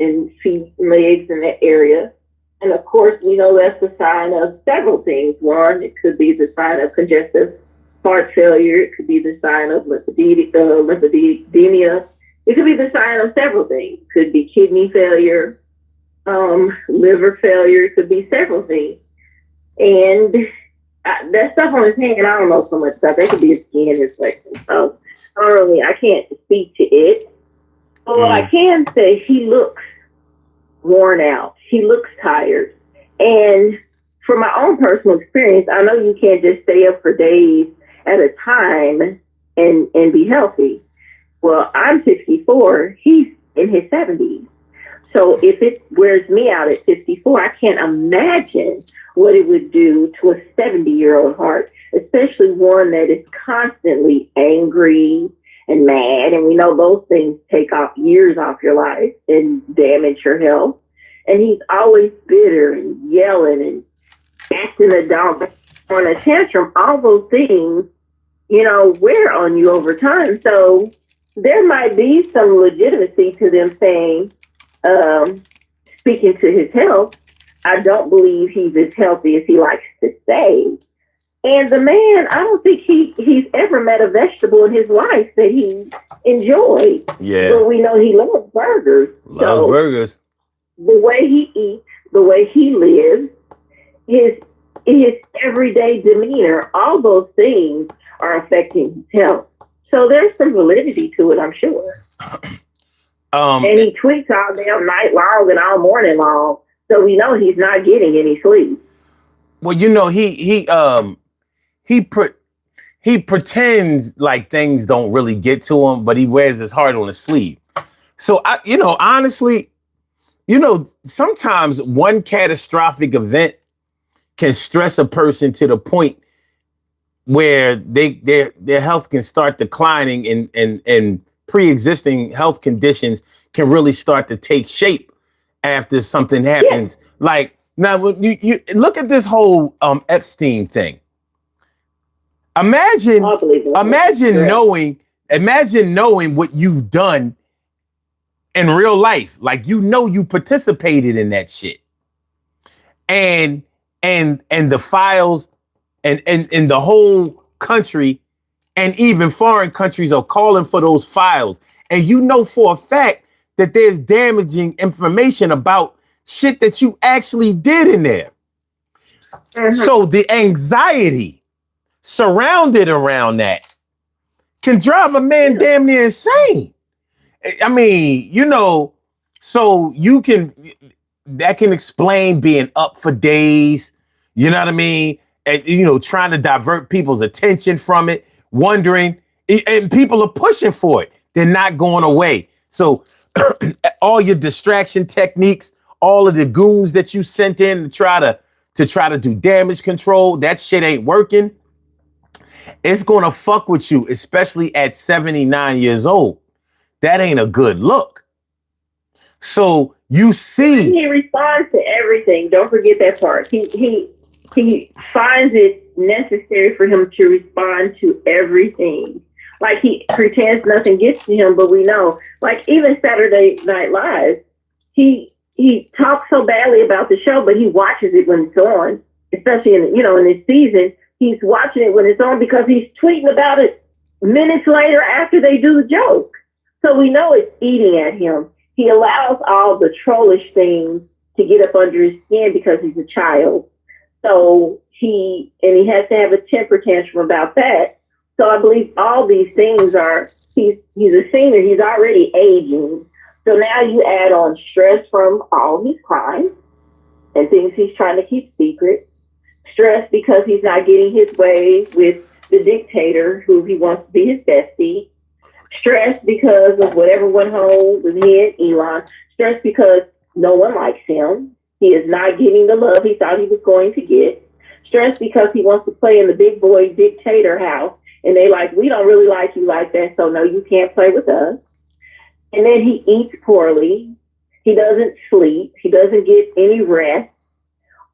feet and legs in that area. And of course, we know that's a sign of several things. One, it could be the sign of congestive heart failure. It could be the sign of lymphedema. It could be the sign of several things. It could be kidney failure, liver failure. It could be several things. And that stuff on his hand, I don't know so much stuff. That could be his skin infection. So I can't speak to it. But what I can say, he looks worn out. He looks tired. And from my own personal experience, I know you can't just stay up for days at a time and be healthy. Well, I'm 64. He's in his 70s. So if it wears me out at 54, I can't imagine what it would do to a 70-year-old heart, especially one that is constantly angry and mad. And we know those things take off years off your life and damage your health. And he's always bitter and yelling and acting a dog on a tantrum. All those things, wear on you over time. So there might be some legitimacy to them saying, speaking to his health, I don't believe he's as healthy as he likes to say. And the man, I don't think he's ever met a vegetable in his life that he enjoyed. Yeah. But we know he loves burgers. Loves burgers. The way he eats, the way he lives, his everyday demeanor, all those things are affecting his health. So there's some validity to it, I'm sure. And he tweets all damn night long and all morning long. So we know he's not getting any sleep. Well, he pretends like things don't really get to him, but he wears his heart on his sleeve. So honestly, sometimes one catastrophic event can stress a person to the point where their health can start declining and pre-existing health conditions can really start to take shape after something happens. Yeah. Like now, when you look at this whole Epstein thing. Imagine knowing what you've done in real life. Like you participated in that shit. And the files and the whole country and even foreign countries are calling for those files. And you know for a fact that there's damaging information about shit that you actually did in there. Mm-hmm. So the anxiety surrounded around that can drive a man damn near insane. I mean, so that can explain being up for days, you know what I mean? And, trying to divert people's attention from it, wondering, and people are pushing for it. They're not going away. So all your distraction techniques, all of the goons that you sent in to try to do damage control, that shit ain't working. It's going to fuck with you, especially at 79 years old. That ain't a good look. So you see, he responds to everything. Don't forget that part. He finds it necessary for him to respond to everything. Like he pretends nothing gets to him, but we know. Like even Saturday Night Live, he talks so badly about the show, but he watches it when it's on. Especially in this season, he's watching it when it's on because he's tweeting about it minutes later after they do the joke. So we know it's eating at him. He allows all the trollish things to get up under his skin because he's a child. So he has to have a temper tantrum about that. So I believe all these things he's a senior. He's already aging. So now you add on stress from all his crimes and things he's trying to keep secret. Stress because he's not getting his way with the dictator who he wants to be his bestie. Stressed because of whatever went home with me and Elon. Stressed because no one likes him. He is not getting the love he thought he was going to get. Stressed because he wants to play in the big boy dictator house. And they like, we don't really like you like that, so no, you can't play with us. And then he eats poorly. He doesn't sleep. He doesn't get any rest.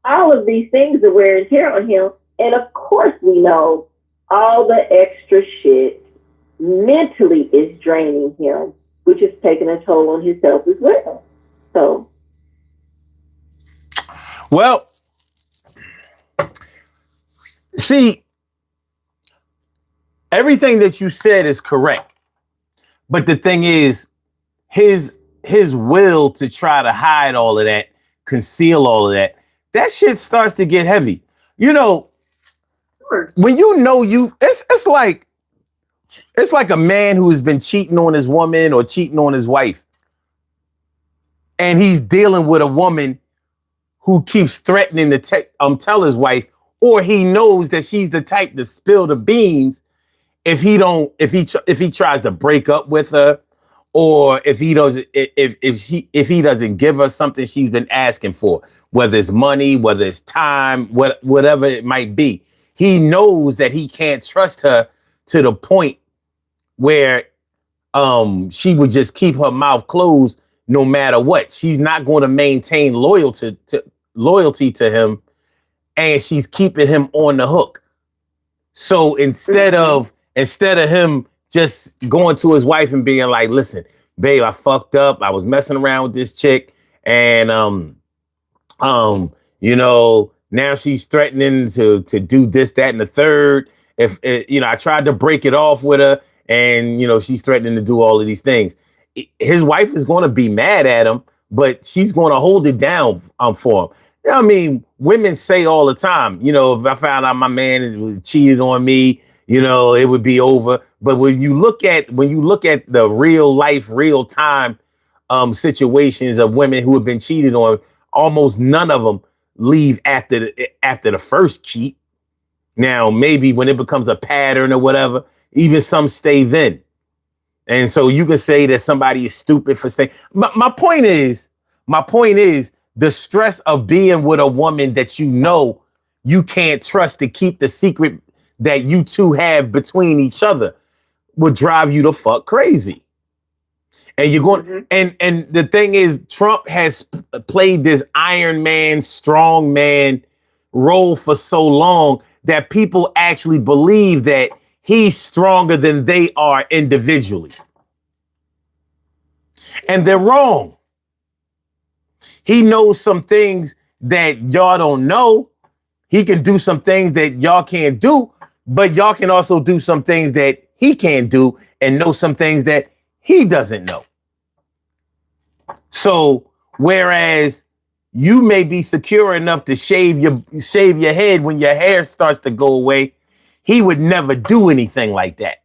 All of these things are wear and tear on him. And of course, we know all the extra shit mentally is draining him, which is taking a toll on his health as well. So, well, see, everything that you said is correct. But the thing is, his will to try to hide all of that, conceal all of that, that shit starts to get heavy. You know, when you know it's like a man who's been cheating on his woman or cheating on his wife. And he's dealing with a woman who keeps threatening to tell his wife, or he knows that she's the type to spill the beans if he tries to break up with her, or if he doesn't give her something she's been asking for, whether it's money, whether it's time, whatever it might be. He knows that he can't trust her to the point where she would just keep her mouth closed no matter what. She's not going to maintain loyalty to him, and she's keeping him on the hook. So instead of him just going to his wife and being like, listen, babe, I fucked up. I was messing around with this chick, and you know, now she's threatening to do this, that, and the third. If I tried to break it off with her, and she's threatening to do all of these things. His wife is going to be mad at him, but she's going to hold it down for him. I mean, women say all the time, if I found out my man cheated on me, it would be over. But when you look at the real life, real time situations of women who have been cheated on, almost none of them leave after the first cheat. Now, maybe when it becomes a pattern or whatever, even some stay then. And so you can say that somebody is stupid for staying. My point is the stress of being with a woman that you can't trust to keep the secret that you two have between each other would drive you the fuck crazy. And you're going, and the thing is, Trump has played this Iron Man, strong man role for so long that people actually believe that he's stronger than they are individually. And they're wrong. He knows some things that y'all don't know. He can do some things that y'all can't do, but y'all can also do some things that he can't do and know some things that he doesn't know. So, whereas you may be secure enough to shave your head when your hair starts to go away, he would never do anything like that.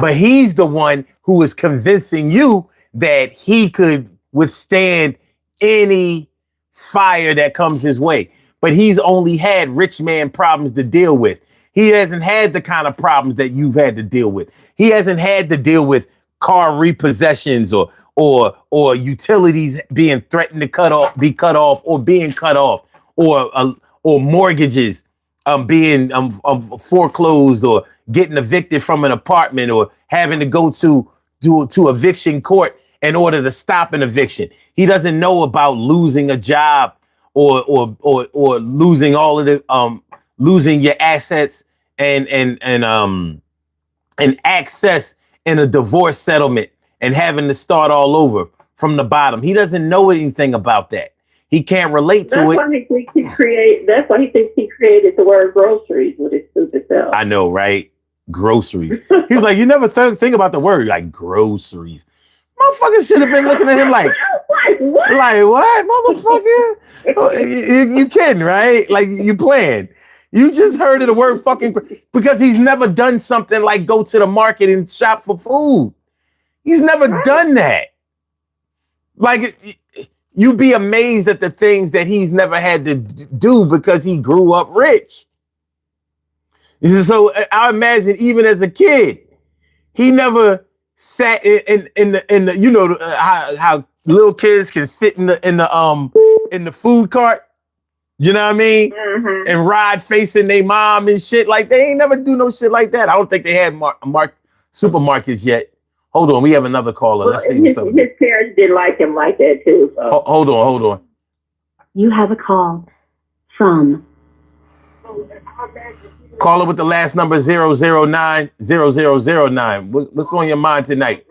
But he's the one who is convincing you that he could withstand any fire that comes his way. But he's only had rich man problems to deal with. He hasn't had the kind of problems that you've had to deal with. He hasn't had to deal with car repossessions or utilities being threatened to be cut off, or mortgages being foreclosed, or getting evicted from an apartment, or having to go to eviction court in order to stop an eviction. He doesn't know about losing a job or losing all of the losing your assets and access in a divorce settlement and having to start all over from the bottom. He doesn't know anything about that. He can't relate to it. That's why he thinks he created the word groceries with his stupid self. I know, right? Groceries. He's like, you never think about the word like groceries. Motherfucker should have been looking at him like what, motherfucker? You kidding, right? Like, you playing. You just heard of the word fucking, because he's never done something like go to the market and shop for food. He's never done that. Like, you'd be amazed at the things that he's never had to do because he grew up rich. So I imagine even as a kid, he never sat in the you know how little kids can sit in the food cart, you know what I mean, and ride facing their mom and shit. Like they ain't never do no shit like that. I don't think they had supermarkets yet. Hold on, we have another caller. Well, Let's see what's up. His parents didn't like him like that too. So. Hold on. You have a call from Caller with the last number 009 0009. What's on your mind tonight?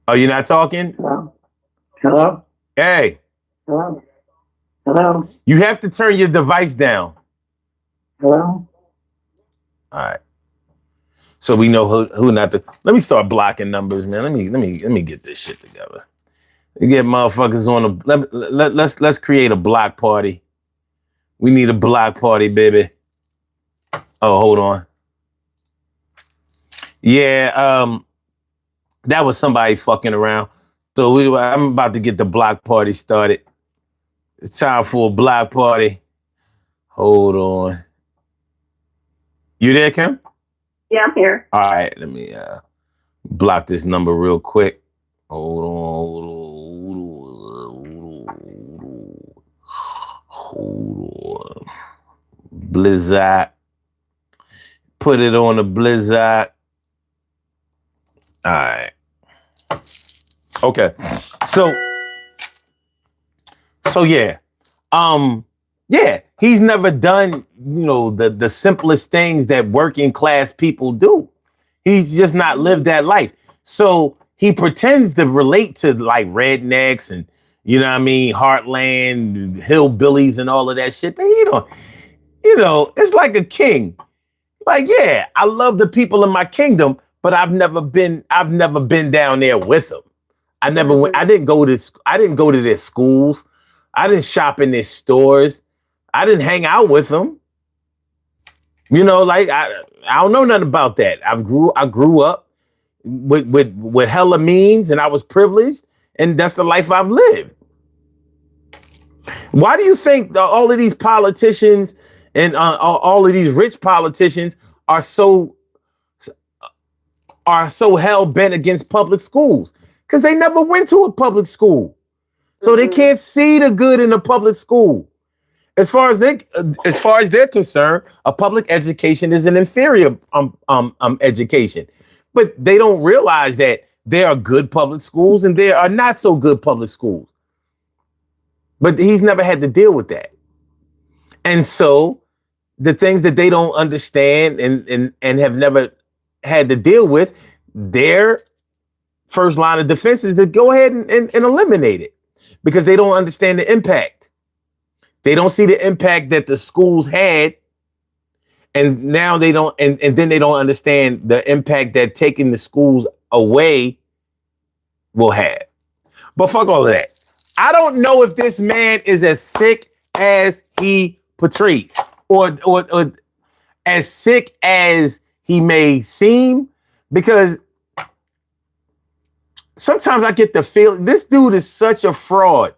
Oh, you're not talking? Hello? Hey. Hello? Hello? You have to turn your device down. Hello? All right. So we know who not to. Let me start blocking numbers, man. Let me get this shit together. We get motherfuckers on let's create a block party. We need a block party, baby. Oh, hold on. Yeah, that was somebody fucking around. So I'm about to get the block party started. It's time for a block party. Hold on. You there, Kim? Yeah, I'm here. All right, let me block this number real quick. Hold on. Blizzard. Put it on the Blizzard. All right. Okay. So yeah. Yeah, he's never done, the simplest things that working class people do. He's just not lived that life. So he pretends to relate to like rednecks and, heartland, hillbillies and all of that shit. But he don't, it's like a king. Like, yeah, I love the people in my kingdom, but I've never been down there with them. I didn't go to their schools. I didn't shop in their stores. I didn't hang out with them. I don't know nothing about that. I grew up with hella means, and I was privileged, and that's the life I've lived. Why do you think all of these politicians and all of these rich politicians are so hell bent against public schools? Because they never went to a public school, so they can't see the good in a public school. As far as they're concerned, a public education is an inferior education. But they don't realize that there are good public schools and there are not so good public schools. But he's never had to deal with that. And so the things that they don't understand and have never had to deal with, their first line of defense is to go ahead and eliminate it because they don't understand the impact. They don't see the impact that the schools had, and now they don't, and then they don't understand the impact that taking the schools away will have. But fuck all of that. I don't know if this man is as sick as he portrays, or as sick as he may seem, because sometimes I get the feeling this dude is such a fraud.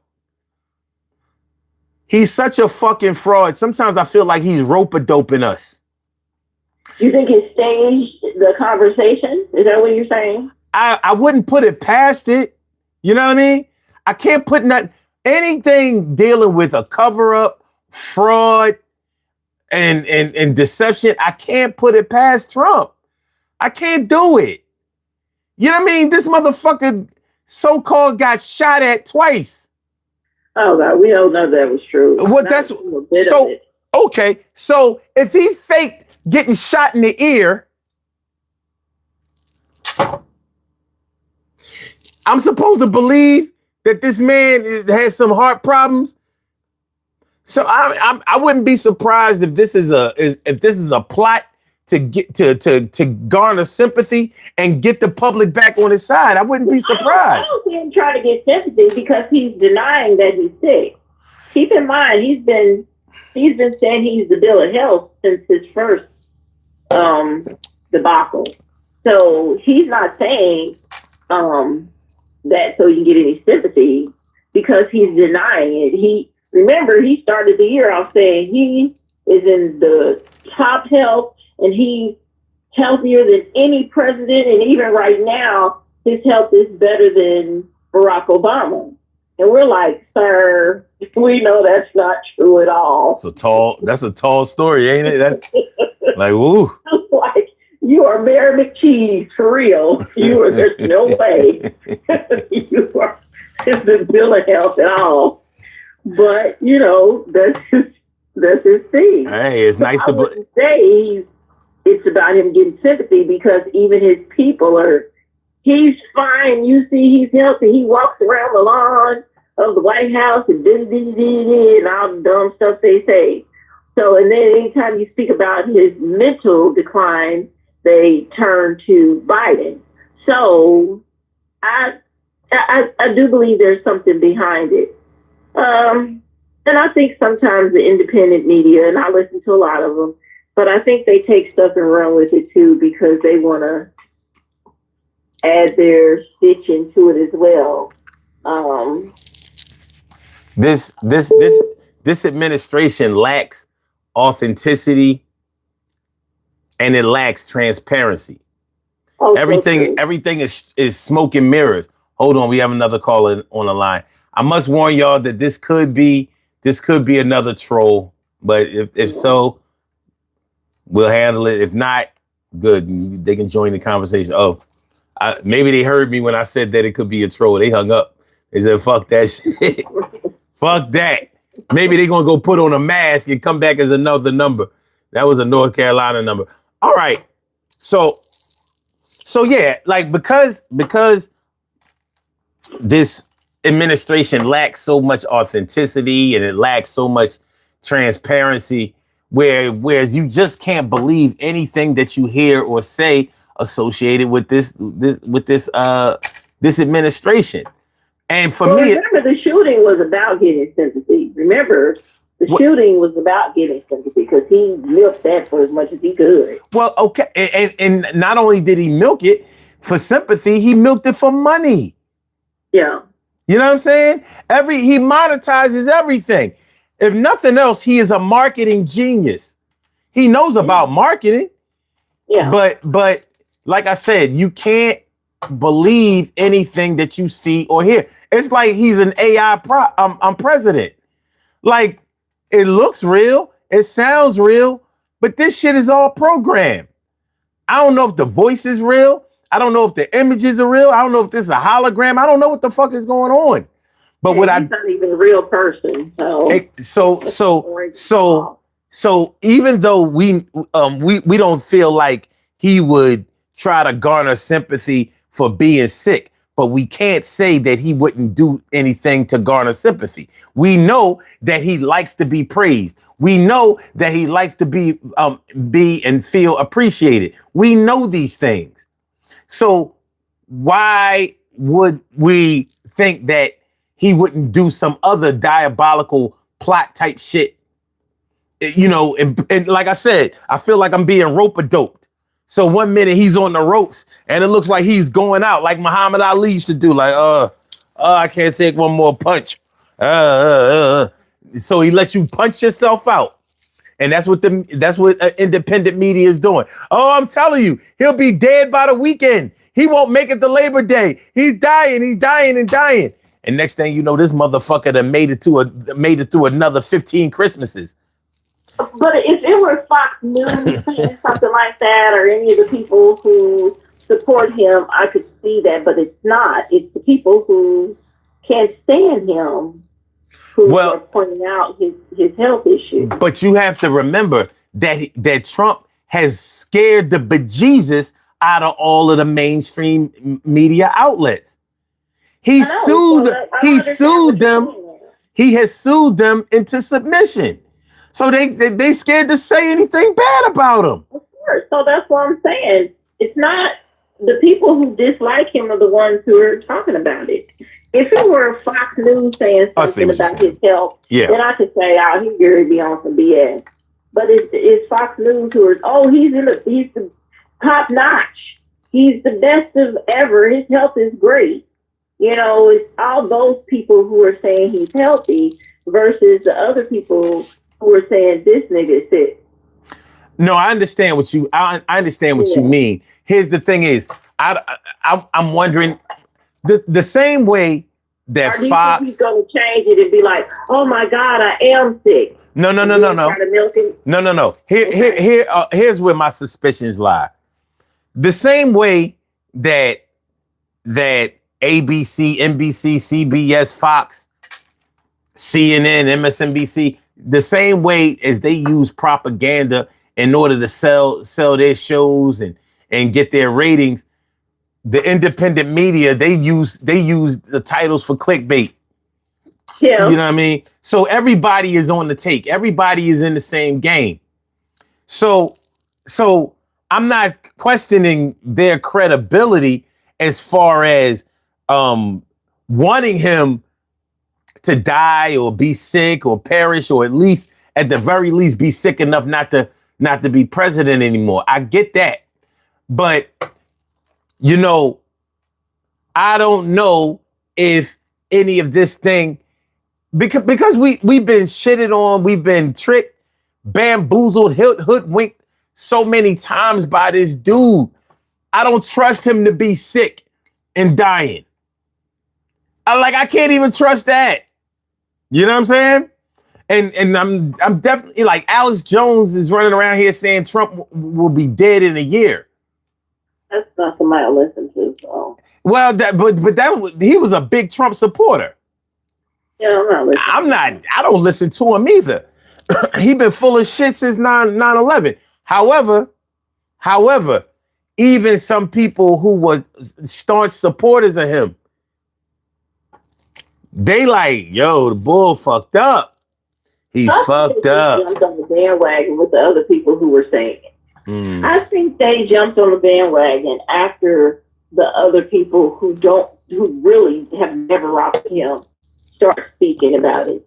He's such a fucking fraud. Sometimes I feel like he's rope-a-doping us. You think he staged the conversation? Is that what you're saying? I wouldn't put it past it. You know what I mean? I can't put anything dealing with a cover-up, fraud, and deception. I can't put it past Trump. I can't do it. You know what I mean? This motherfucker so-called got shot at twice. Oh God, we all know that was true. Okay. So if he faked getting shot in the ear, I'm supposed to believe that this man has some heart problems. So I wouldn't be surprised if this is a plot to get to garner sympathy and get the public back on his side. I wouldn't be surprised. I don't see him trying to get sympathy because he's denying that he's sick. Keep in mind, he's been saying he's the bill of health since his first debacle. So he's not saying that so he can get any sympathy because he's denying it. He started the year off saying he is in the top health and he healthier than any president, and even right now, his health is better than Barack Obama. And we're like, sir, we know that's not true at all. That's a tall story, ain't it? That's like, woo. Like, you are Mary McCheese for real. There's no way you are the bill of health at all. But, that's his thing. Hey, it's nice I wouldn't say it's about him getting sympathy, because even his people he's fine. You see, he's healthy. He walks around the lawn of the White House and and all the dumb stuff they say. So, and then anytime you speak about his mental decline, they turn to Biden. So, I do believe there's something behind it. And I think sometimes the independent media, and I listen to a lot of them, but I think they take stuff and run with it too, because they want to add their stitch into it as well. This administration lacks authenticity, and it lacks transparency. Everything is smoke and mirrors. Hold on, we have another caller on the line. I must warn y'all that this could be another troll, but if so, we'll handle it. If not, good. They can join the conversation. Oh, maybe they heard me when I said that it could be a troll. They hung up. They said, fuck that shit. Fuck that. Maybe they're going to go put on a mask and come back as another number. That was a North Carolina number. All right. So yeah, like because this administration lacks so much authenticity and it lacks so much transparency, whereas you just can't believe anything that you hear or say associated with this administration. And for me, remember, the shooting was about getting sympathy. Remember, shooting was about getting sympathy, because he milked that for as much as he could. Well, okay, and not only did he milk it for sympathy, he milked it for money. Yeah. You know what I'm saying? He monetizes everything. If nothing else, he is a marketing genius. He knows about marketing. Yeah. But like I said, you can't believe anything that you see or hear. It's like he's an AI president. Like, it looks real, it sounds real, but this shit is all programmed. I don't know if the voice is real. I don't know if the images are real. I don't know if this is a hologram. I don't know what the fuck is going on. But he's not even a real person. So even though we don't feel like he would try to garner sympathy for being sick, but we can't say that he wouldn't do anything to garner sympathy. We know that he likes to be praised. We know that he likes to be and feel appreciated. We know these things. So why would we think that he wouldn't do some other diabolical plot type shit? And like I said, I feel like I'm being rope-a-doped. So 1 minute he's on the ropes and it looks like he's going out like Muhammad Ali used to do. Like, I can't take one more punch. So he lets you punch yourself out. And that's what independent media is doing. Oh, I'm telling you, he'll be dead by the weekend. He won't make it to Labor Day. He's dying. And next thing you know, this motherfucker done made it through another 15 Christmases. But if it were Fox News saying something like that, or any of the people who support him, I could see that. But it's not. It's the people who can't stand him who are pointing out his health issues. But you have to remember that Trump has scared the bejesus out of all of the mainstream media outlets. He sued them. He has sued them into submission. So they scared to say anything bad about him. Of course. So that's what I'm saying. It's not the people who dislike him are the ones who are talking about it. If it were Fox News saying something about his health, then I could say, he's going to be on some BS. But it's Fox News who is, he's the top notch. He's the best of ever. His health is great. It's all those people who are saying he's healthy versus the other people who are saying this nigga is sick. No, I understand what you. I understand what you mean. Here's the thing: is I'm wondering the same way that Or do you think Fox. he's going to change it and be like, "Oh my God, I am sick"? No. No. Here's where my suspicions lie. The same way that ABC, NBC, CBS, Fox, CNN, MSNBC, the same way as they use propaganda in order to sell their shows and get their ratings, the independent media, they use the titles for clickbait. Yeah. You know what I mean? So everybody is on the take. Everybody is in the same game. So I'm not questioning their credibility as far as wanting him to die or be sick or perish, or at the very least be sick enough not to be president anymore. I get that. But I don't know if any of this thing, because we've been shitted on, we've been tricked, bamboozled, hoodwinked so many times by this dude. I don't trust him to be sick and dying. I can't even trust that. You know what I'm saying? And I'm definitely like, Alex Jones is running around here saying Trump will be dead in a year. That's not somebody I listen to. So. Well, he was a big Trump supporter. Yeah, I'm not. I don't listen to him either. He been full of shit since 9/11. However, even some people who were staunch supporters of him, they like, yo, the bull fucked up. He's fucked up. Jumped on the bandwagon with the other people who were saying it. I think they jumped on the bandwagon after the other people who really have never rocked him start speaking about it.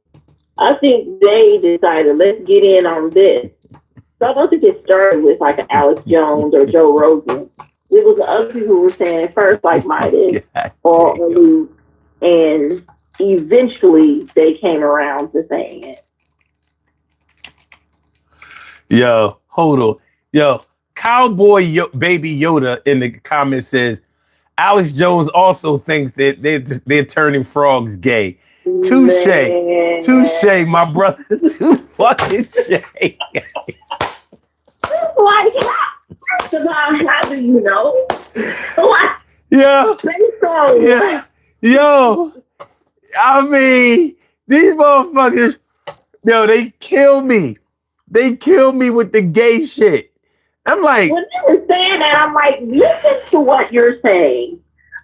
I think they decided, let's get in on this. So I don't think it started with like Alex Jones or Joe Rogan. It was the other people who were saying it first, like Midas or Luke, and eventually they came around to saying it. Yo, hold on. Yo, Cowboy Baby Yoda in the comments says, Alex Jones also thinks that they're turning frogs gay. Touche, my brother. Too fucking shay. Like, first of all, how do you know? What? Yeah. Yeah. Yo, I mean, these motherfuckers, yo, they kill me. They kill me with the gay shit. I'm like, when you were saying that, I'm like, listen to what you're saying.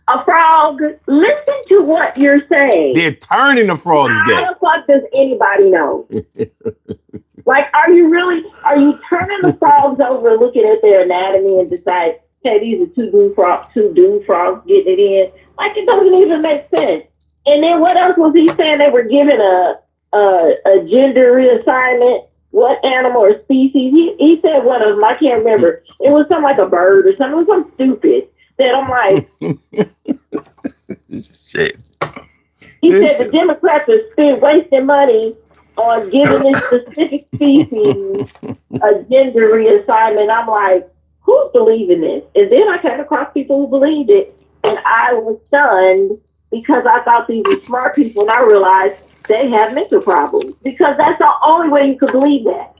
A frog, listen to what you're saying. They're turning the frogs gay. How the fuck does anybody know? Like, are you turning the frogs over, looking at their anatomy and decide, hey, these are two dude frogs getting it in? Like, it doesn't even make sense. And then what else was he saying? They were given a gender reassignment. What animal or species? He said one of them, I can't remember. It was something like a bird or something. It was something stupid that I'm like, shit. He said the Democrats are wasting money on giving this specific species a gender reassignment. I'm like, who's believing this? And then I came across people who believed it, and I was stunned because I thought these were smart people, and I realized they have mental problems, because that's the only way you could believe that.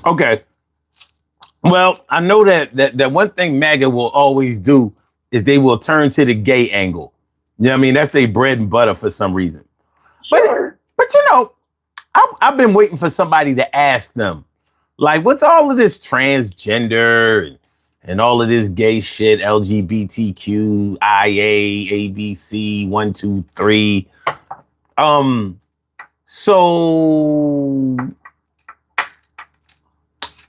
Okay. Well, I know that one thing MAGA will always do is they will turn to the gay angle. You know what I mean? That's their bread and butter for some reason. Sure. But you know, I've been waiting for somebody to ask them, like, with all of this transgender and all of this gay shit, LGBTQ, IA, ABC, 1, 2, 3. So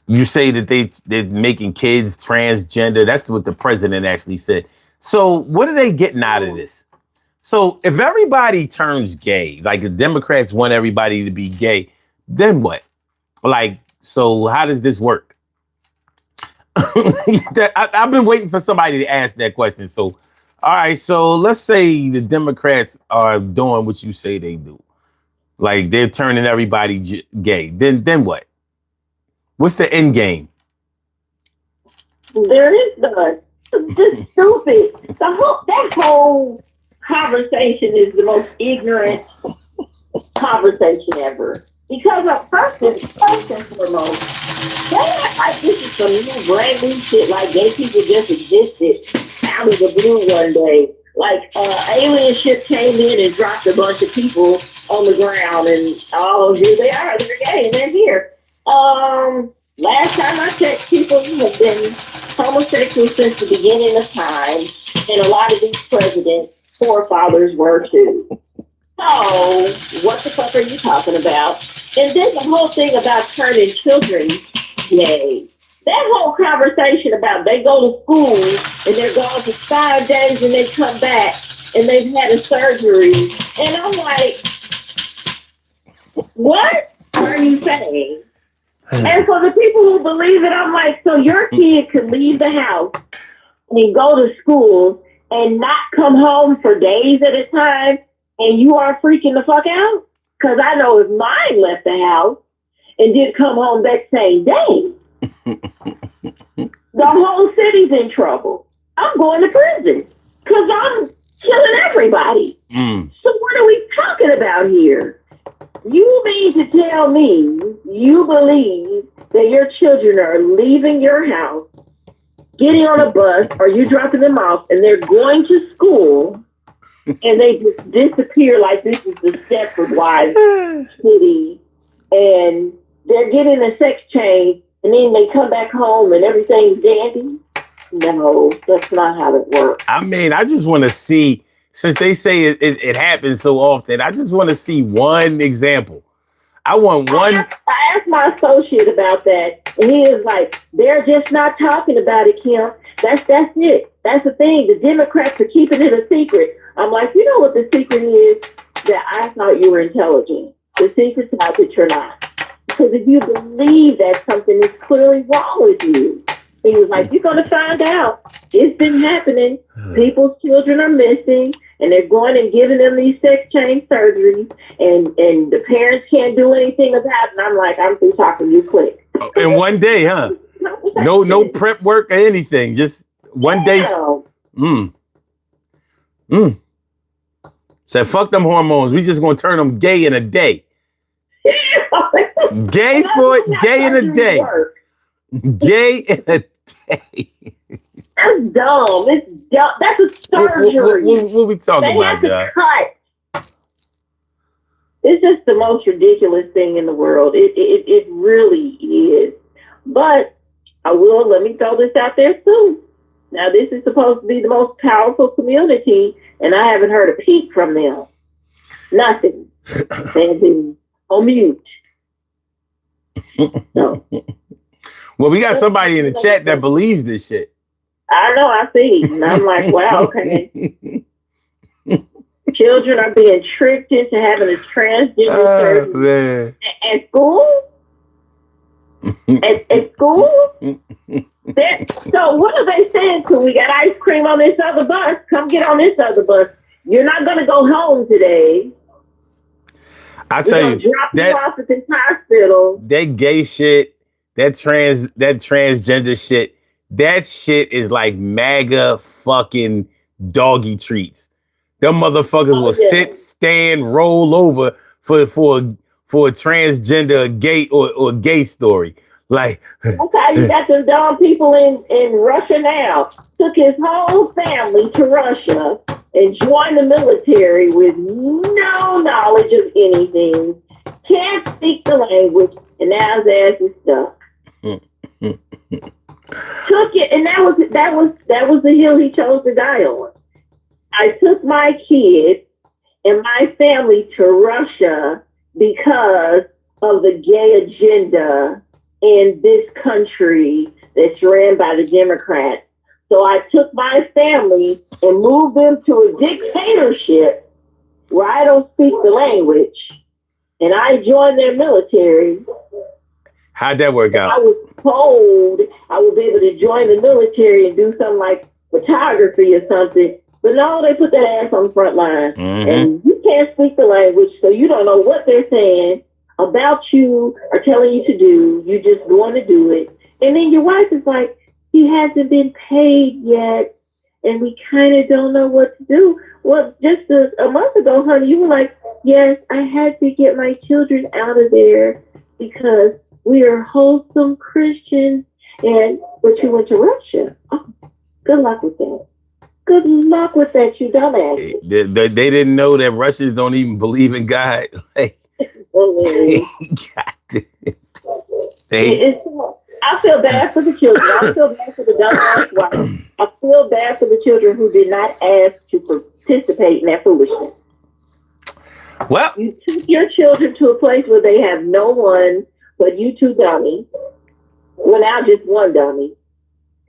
you say that they're making kids transgender. That's what the president actually said. So what are they getting out of this? So if everybody turns gay, like the Democrats want everybody to be gay, then what? Like, so how does this work? I've been waiting for somebody to ask that question. So, all right, so let's say the Democrats are doing what you say they do. Like, they're turning everybody gay. Then what? What's the end game? There is none. Just stupid. That whole conversation is the most ignorant conversation ever. Because first and foremost, they act like this is some new brand new shit. Like gay people just existed out of the blue one day. Like alien ship came in and dropped a bunch of people on the ground, and oh, here they are. They're gay and they're here. Last time I checked, people have been homosexual since the beginning of time, and a lot of these presidents' forefathers were too. So, what the fuck are you talking about? And then the whole thing about turning children gay. That whole conversation about they go to school and they're gone for 5 days and they come back and they've had a surgery. And I'm like, what are you saying? And for the people who believe it, I'm like, so your kid could leave the house and go to school and not come home for days at a time, and you are freaking the fuck out? Because I know if mine left the house and didn't come home that same day, the whole city's in trouble. I'm going to prison because I'm killing everybody. So what are we talking about here? You mean to tell me you believe that your children are leaving your house, getting on a bus, or you dropping them off, and they're going to school, and they just disappear like this is the Stepford Wives city, and they're getting a sex change, and then they come back home and everything's dandy? No, that's not how it works. I mean, I just want to see, since they say it happens so often, I just want to see one example. I want one. I asked my associate about that, and he is like, they're just not talking about it, Kim. That's it. That's the thing. The Democrats are keeping it a secret. I'm like, you know what the secret is? That I thought you were intelligent. The secret's not that you're not. Because if you believe that something is clearly wrong with you, he was like, you're going to find out. It's been happening. People's children are missing, and they're going and giving them these sex change surgeries, and the parents can't do anything about it. And I'm like, I'm through talking to you quick. In one day, huh? No prep work or anything. Just one day. Said, fuck them hormones. We just going to turn them gay in a day. Gay in a day. Gay in a day. That's dumb. It's dumb. That's a surgery. What we talking about, y'all? Cut. It's just the most ridiculous thing in the world. It really is. But let me throw this out there too. Now, this is supposed to be the most powerful community, and I haven't heard a peep from them. Nothing. They've been on mute. So. Well, we got somebody in the chat that believes this shit. I know, I see. And I'm like, wow, okay. Children are being tricked into having a transgender surgery at school? At school? So what are they saying to? We got ice cream on this other bus. Come get on this other bus. You're not going to go home today. I tell you, drop you off at this hospital. That gay shit, that transgender shit, that shit is like MAGA fucking doggy treats. Them motherfuckers will sit, stand, roll over for a transgender gay or gay story. Like, okay, you got them dumb people in Russia now. Took his whole family to Russia and joined the military with no knowledge of anything. Can't speak the language, and now his ass is stuck. Took it, and that was the hill he chose to die on. I took my kid and my family to Russia because of the gay agenda in this country that's ran by the Democrats. So I took my family and moved them to a dictatorship where I don't speak the language, and I joined their military. How'd that work out? I was told I would be able to join the military and do something like photography or something. But no, they put that ass on the front line. Mm-hmm. And you can't speak the language, so you don't know what they're saying. about you or telling you to do. You just want to do it. And then your wife is like, he hasn't been paid yet, and we kind of don't know what to do. Well, just a month ago, honey, you were like, yes, I had to get my children out of there because we are wholesome Christians, but you went to Russia. Oh, good luck with that. Good luck with that, you dumbass. They didn't know that Russians don't even believe in God. Like, they got it. I feel bad for the children. I feel bad for the dumbass wife. I feel bad for the children who did not ask to participate in that foolishness. Well, you took your children to a place where they have no one but you two dummies. Well, now just one dummy.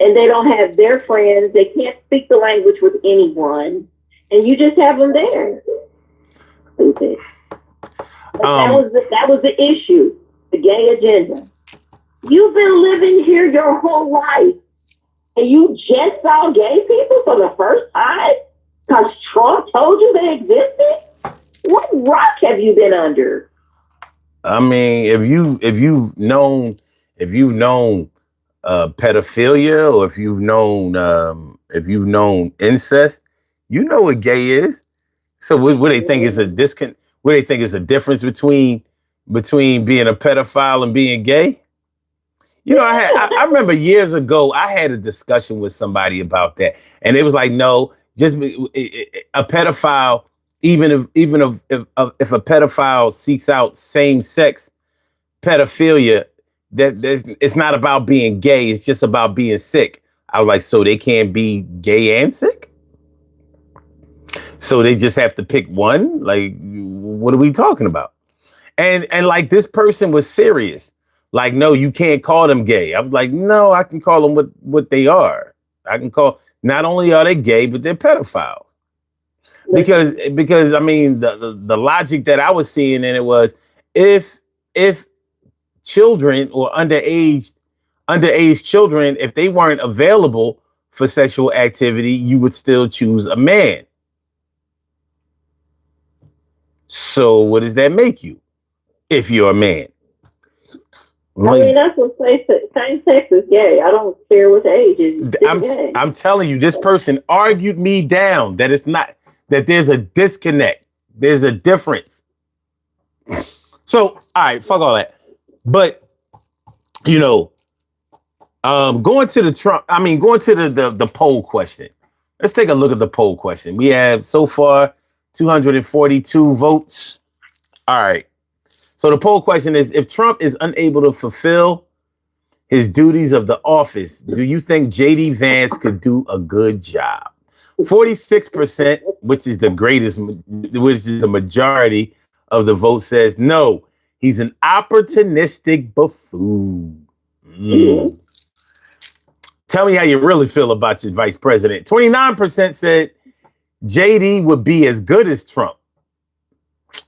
And they don't have their friends. They can't speak the language with anyone. And you just have them there. Stupid. But that was the issue. The gay agenda. You've been living here your whole life. And you just saw gay people for the first time? Because Trump told you they existed? What rock have you been under? I mean, if you've known pedophilia, or if you've known incest, you know what gay is. So what they think is a disconnect? What they think is a difference between being a pedophile and being gay? You know, I remember years ago I had a discussion with somebody about that, and it was like, no, just a pedophile. Even if a pedophile seeks out same sex pedophilia, it's not about being gay. It's just about being sick. I was like, so they can't be gay and sick? So they just have to pick one? Like, what are we talking about? And like, this person was serious. Like, no, you can't call them gay. I was like, no, I can call them what they are. I can call, not only are they gay, but they're pedophiles. Because I mean, the logic that I was seeing in it was, if children or underage children, if they weren't available for sexual activity, you would still choose a man. So what does that make you if you're a man? I mean, that's what same sex is gay. I don't care what the age is. I'm telling you, this person argued me down that it's not, that there's a disconnect. There's a difference. So, all right, fuck all that. But, you know, going to the poll question. Let's take a look at the poll question. We have so far 242 votes. All right. So the poll question is, if Trump is unable to fulfill his duties of the office, do you think JD Vance could do a good job? 46%, which is the majority of the vote, says no, he's an opportunistic buffoon. Tell me how you really feel about your vice president. 29% said JD would be as good as Trump.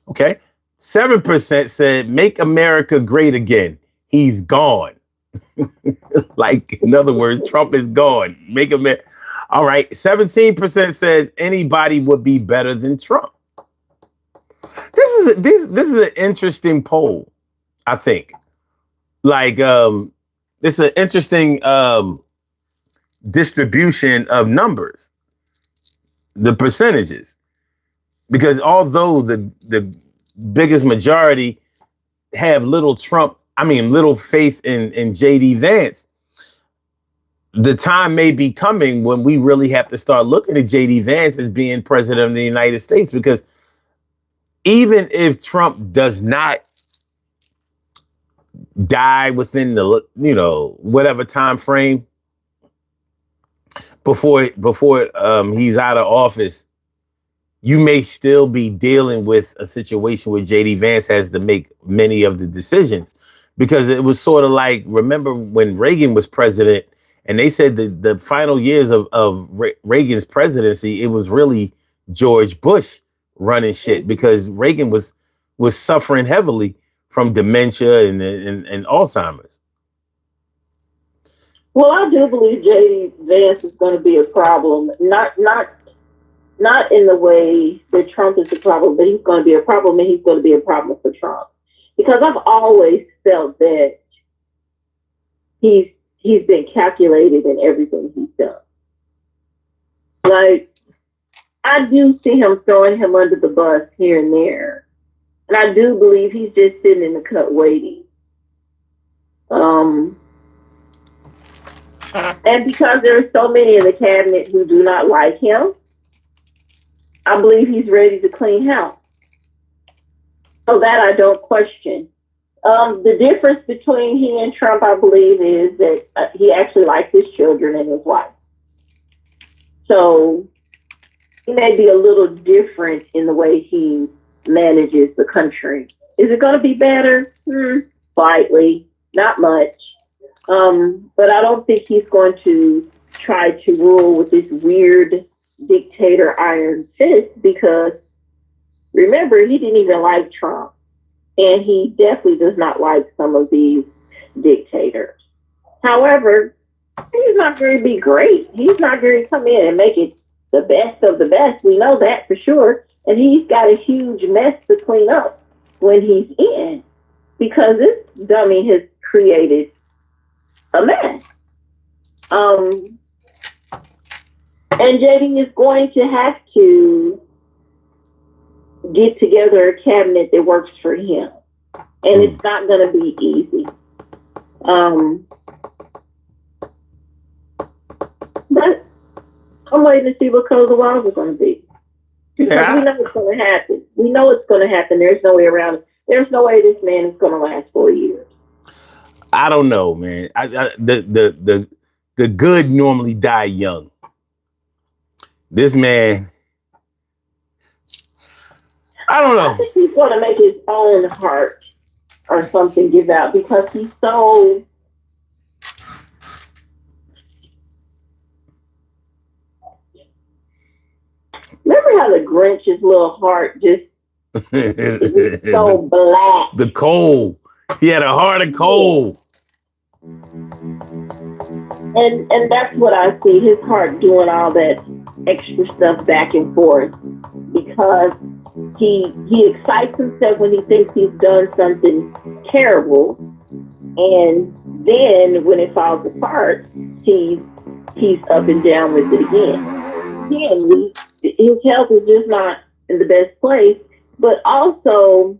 Okay. 7% said make America great again. He's gone. Like, in other words, Trump is gone. Make America. All right. 17% says anybody would be better than Trump. This is an interesting poll, I think. Like, this is an interesting distribution of numbers, the percentages, because although the biggest majority have little faith in JD Vance, the time may be coming when we really have to start looking at JD Vance as being president of the United States, because even if Trump does not die within the, whatever time frame before he's out of office, you may still be dealing with a situation where JD Vance has to make many of the decisions, because it was sort of like, remember when Reagan was president and they said that the final years of Reagan's presidency, it was really George Bush running shit, because Reagan was suffering heavily from dementia and Alzheimer's. Well, I do believe JD Vance is going to be a problem, not in the way that Trump is a problem, but he's going to be a problem, and he's going to be a problem for Trump. because I've always felt that he's been calculated in everything he's done. Like, I do see him throwing him under the bus here and there. And I do believe he's just sitting in the cut waiting. And because there are so many in the cabinet who do not like him, I believe he's ready to clean house. So that I don't question. The difference between he and Trump, I believe, is that he actually likes his children and his wife. So he may be a little different in the way he manages the country. Is it going to be better? Slightly, not much. But I don't think he's going to try to rule with this weird dictator iron fist, because remember, he didn't even like Trump. And he definitely does not like some of these dictators. However, he's not going to be great. He's not going to come in and make it the best of the best. We know that for sure. And he's got a huge mess to clean up when he's in, because this dummy has created a mess. And JD is going to have to get together a cabinet that works for him. And it's not going to be easy. But I'm waiting to see what color the walls are going to be. Yeah, we know it's going to happen. We know it's going to happen. There's no way around it. There's no way this man is going to last 4 years. I don't know, man. The good normally die young. This man, I don't know. I think he's going to make his own heart or something give out, because he's so... Remember how the Grinch's little heart just so black? The coal. He had a heart of coal. And that's what I see, his heart doing all that extra stuff back and forth, because he excites himself when he thinks he's done something terrible, and then when it falls apart, he's up and down with it again. Again, his health is just not in the best place, but also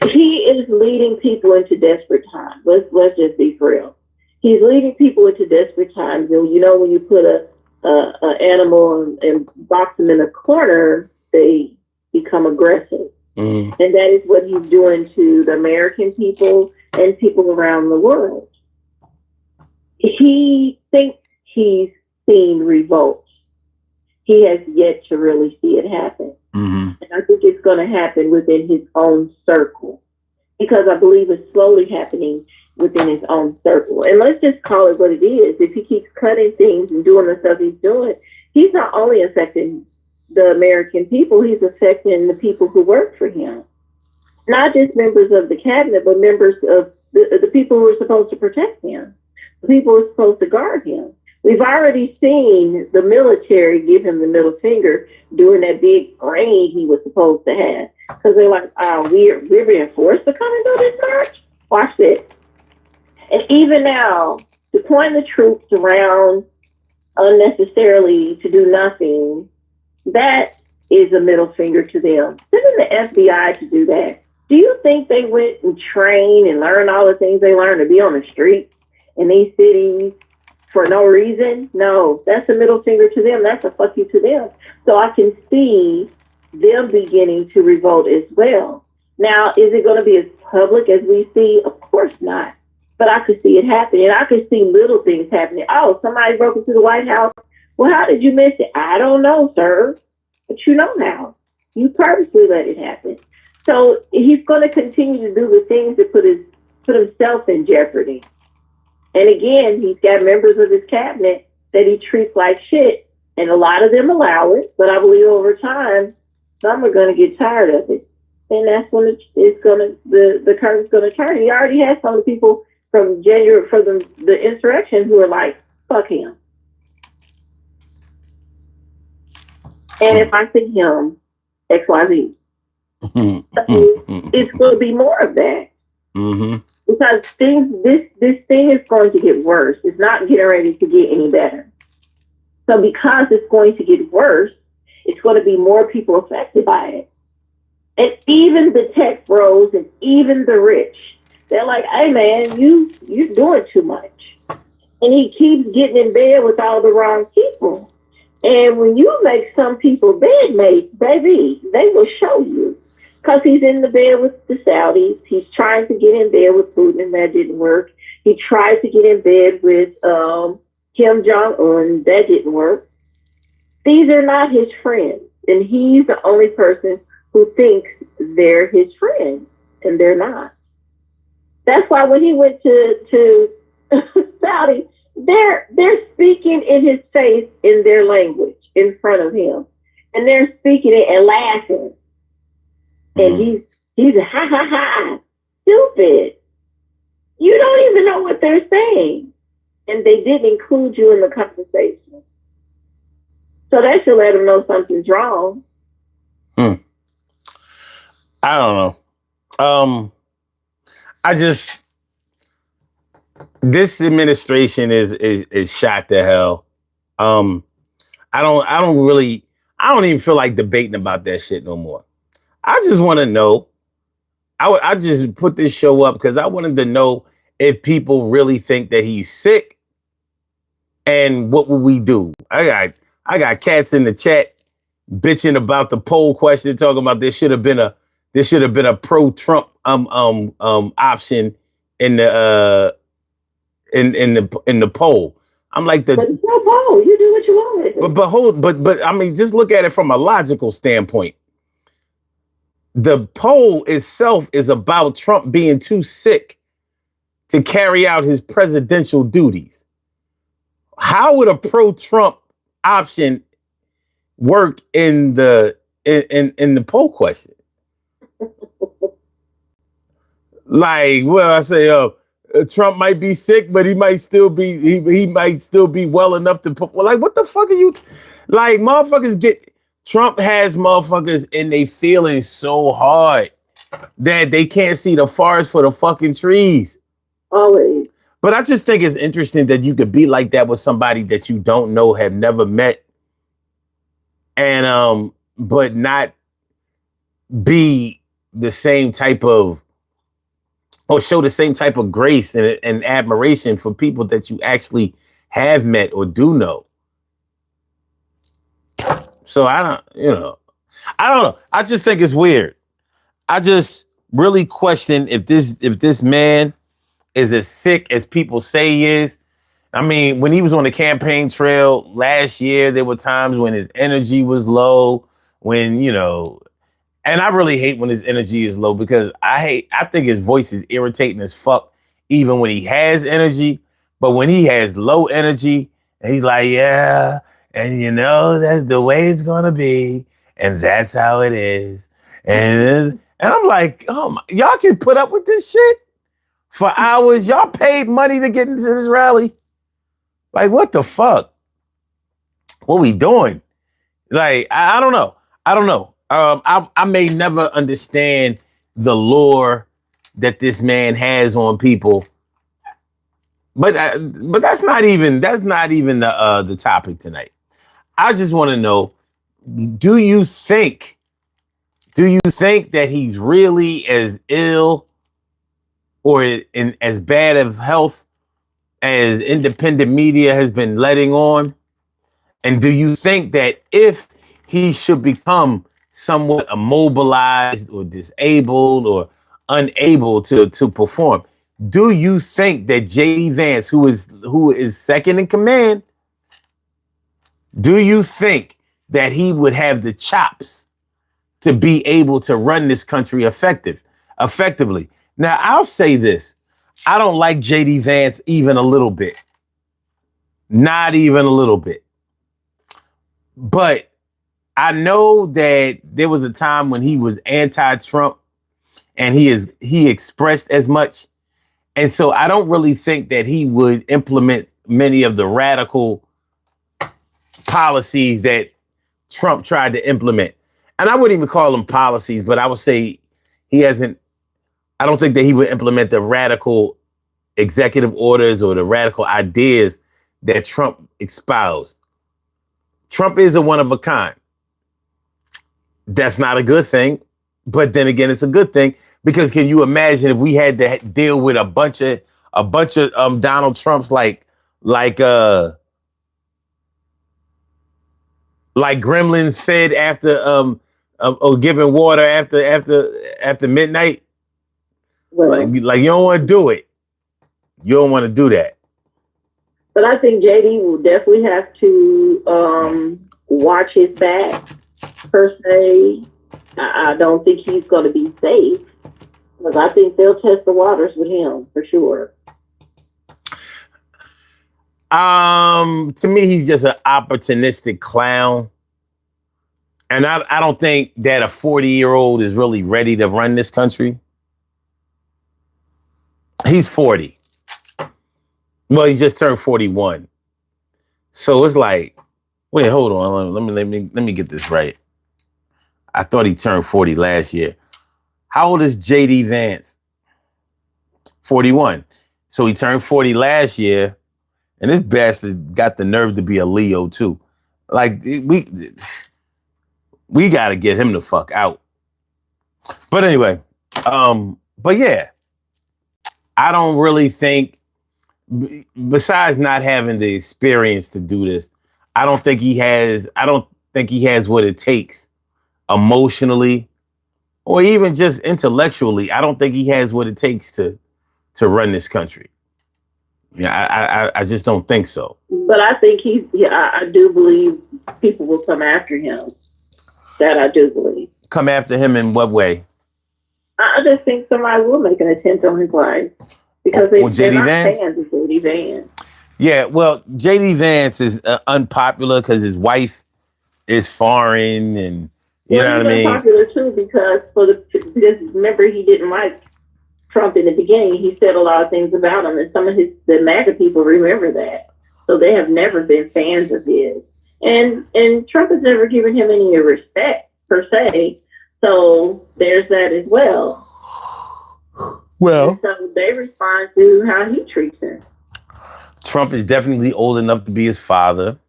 he is leading people into desperate times. Let's just be for real. He's leading people into desperate times, and you know, when you put a animal and box them in a corner, they become aggressive. And that is what he's doing to the American people and people around the world. He thinks he's seen revolt. He has yet to really see it happen. And I think it's going to happen within his own circle, because I believe it's slowly happening within his own circle. And let's just call it what it is. If he keeps cutting things and doing the stuff he's doing, he's not only affecting the American people, he's affecting the people who work for him. Not just members of the cabinet, but members of the people who are supposed to protect him, the people who are supposed to guard him. We've already seen the military give him the middle finger during that big parade he was supposed to have. Because they're like, we're being forced to come and do this march? Watch this. And even now, deploying the troops around unnecessarily to do nothing, that is a middle finger to them. Sending the FBI to do that. Do you think they went and trained and learned all the things they learned to be on the streets in these cities for no reason? No, that's a middle finger to them. That's a fuck you to them. So I can see them beginning to revolt as well. Now, is it going to be as public as we see? Of course not. But I could see it happening. I could see little things happening. Oh, somebody broke into the White House. Well, how did you miss it? I don't know, sir. But you know how. You purposely let it happen. So he's going to continue to do the things that put himself in jeopardy. And again, he's got members of his cabinet that he treats like shit. And a lot of them allow it. But I believe over time, some are going to get tired of it. And that's when the curtain's going to turn. He already has some of the people from January, for the insurrection, who are like, fuck him. And if I see him, XYZ. So it's going to be more of that. Mm-hmm. Because this thing is going to get worse. It's not getting ready to get any better. So because it's going to get worse, it's going to be more people affected by it. And even the tech bros and even the rich, they're like, hey man, you're doing too much. And he keeps getting in bed with all the wrong people. And when you make some people bedmates, baby, they will show you. Because he's in the bed with the Saudis. He's trying to get in bed with Putin, and that didn't work. He tried to get in bed with Kim Jong-un. That didn't work. These are not his friends. And he's the only person who thinks they're his friends, and they're not. That's why when he went to Saudi, they're speaking in his face in their language in front of him. And they're speaking it and laughing. And he's ha ha ha, stupid. You don't even know what they're saying. And they didn't include you in the conversation. So that should let them know something's wrong. I don't know. This administration is shot to hell. I don't even feel like debating about that shit no more. I just want to know. I just put this show up because I wanted to know if people really think that he's sick, and what would we do? I got cats in the chat bitching about the poll question, talking about there should have been a pro-Trump option in the in the poll. I'm like but it's no poll. You do what you want. But I mean, just look at it from a logical standpoint. The poll itself is about Trump being too sick to carry out his presidential duties. How would a pro-Trump option work in the poll question? Like, well, I say, Trump might be sick, but he might still be well enough to put. Well, like, what the fuck are you? Like, motherfuckers get. Trump has motherfuckers and they feeling so hard that they can't see the forest for the fucking trees. Always. But I just think it's interesting that you could be like that with somebody that you don't know, have never met, and but not be the same type of, or show the same type of grace and admiration for people that you actually have met or do know. So I don't know. I just think it's weird. I just really question if this man is as sick as people say he is. I mean, when he was on the campaign trail last year, there were times when his energy was low, and I really hate when his energy is low because I think his voice is irritating as fuck, even when he has energy. But when he has low energy, and he's like, yeah, and that's the way it's gonna be, and that's how it is. And I'm like, oh, y'all can put up with this shit for hours. Y'all paid money to get into this rally. Like, what the fuck? What we doing? Like, I don't know. I may never understand the lore that this man has on people, but that's not even the topic tonight. I just want to know: do you think that he's really as ill or in as bad of health as independent media has been letting on? And do you think that if he should become somewhat immobilized or disabled or unable to perform, do you think that JD Vance, who is second in command, do you think that he would have the chops to be able to run this country effectively? Now, I'll say this. I don't like JD Vance even a little bit. Not even a little bit. But I know that there was a time when he was anti-Trump and he expressed as much. And so I don't really think that he would implement many of the radical policies that Trump tried to implement. and I wouldn't even call them policies, but I would say he hasn't, I don't think that he would implement the radical executive orders or the radical ideas that Trump espoused. Trump is a one of a kind. That's not a good thing, but then again, it's a good thing because can you imagine if we had to deal with a bunch of Donald Trumps like gremlins fed after or giving water after midnight? Well, Like you don't want to do it. You don't want to do that. but I think JD will definitely have to watch his back, per se. I don't think he's going to be safe because I think they'll test the waters with him for sure. To me, he's just an opportunistic clown. And I don't think that a 40-year-old is really ready to run this country. He's 40. Well, he just turned 41. So it's like, wait, hold on. Let me get this right. I thought he turned 40 last year. How old is JD Vance? 41. So he turned 40 last year. And this bastard got the nerve to be a Leo too. Like we got to get him the fuck out. But anyway, but yeah, I don't really think, besides not having the experience to do this, I don't think he has what it takes emotionally or even just intellectually. I don't think he has what it takes to run this country. Yeah, I just don't think so. But I think I do believe people will come after him. That I do believe. Come after him in what way? I just think somebody will make an attempt on his life because they're not fans of JD Vance. Yeah, well, JD Vance is unpopular because his wife is foreign, and you know what I mean. Unpopular too because remember he didn't like Trump in the beginning. He said a lot of things about him, and some of the MAGA people remember that, so they have never been fans of his. And Trump has never given him any respect per se, so there's that as well. Well, and so they respond to how he treats him. Trump is definitely old enough to be his father,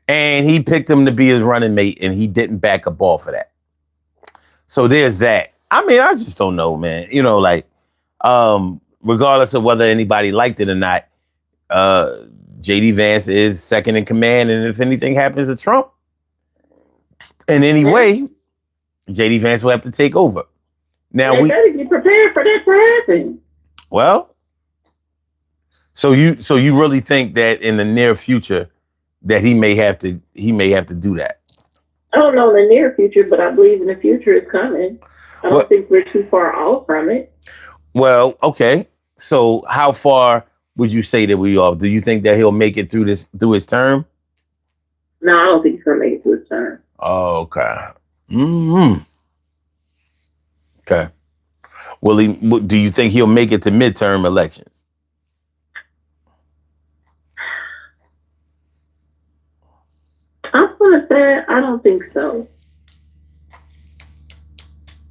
and he picked him to be his running mate, and he didn't back up off of that. So there's that. I mean, I just don't know, man. You know, like, regardless of whether anybody liked it or not, JD Vance is second in command, and if anything happens to Trump in any way, JD Vance will have to take over. Now we better be prepared for that to happen. Well, so you really think that in the near future that he may have to do that? I don't know in the near future, but I believe in the future it's coming. I don't think we're too far off from it. Well, okay. So how far would you say that we off? Do you think that he'll make it through his term? No, I don't think he's gonna make it through his term. Oh, okay. Mm-hmm. Okay. Do you think he'll make it to midterm elections? I'm gonna say I don't think so.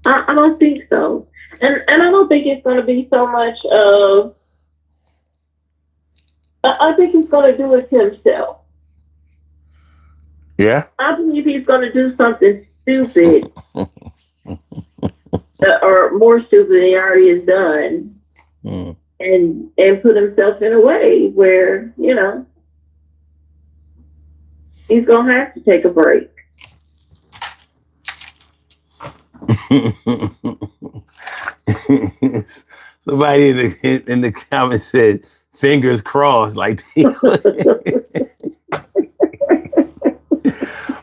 I don't think so, and I don't think it's gonna be so much of. I think he's gonna do it to himself. Yeah. I believe he's gonna do something stupid, or more stupid than he already has done, and put himself in a way where he's gonna have to take a break. Somebody in the comments said, "Fingers crossed." Like,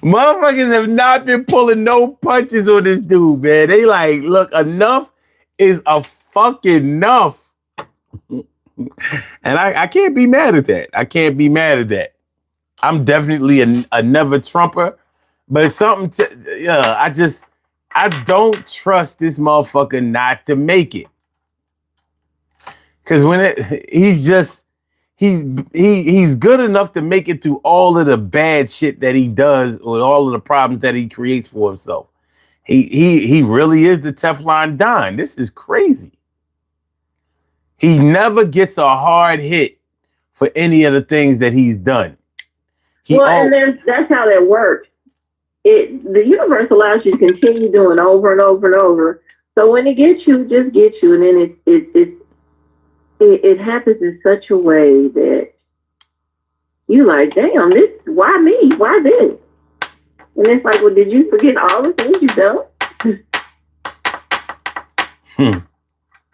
motherfuckers have not been pulling no punches on this dude, man. They like, look, enough is a fucking enough. And I can't be mad at that. I can't be mad at that. I'm definitely a never Trumper, but it's something I don't trust this motherfucker not to make it. Cause when he's good enough to make it through all of the bad shit that he does or all of the problems that he creates for himself. He really is the Teflon Don. This is crazy. He never gets a hard hit for any of the things that he's done. And then that's how that works. The universe allows you to continue doing over and over and over. So when it gets you, just gets you, and then it happens in such a way that you like, damn, this, why me? Why this? And it's like, well, did you forget all the things you've done?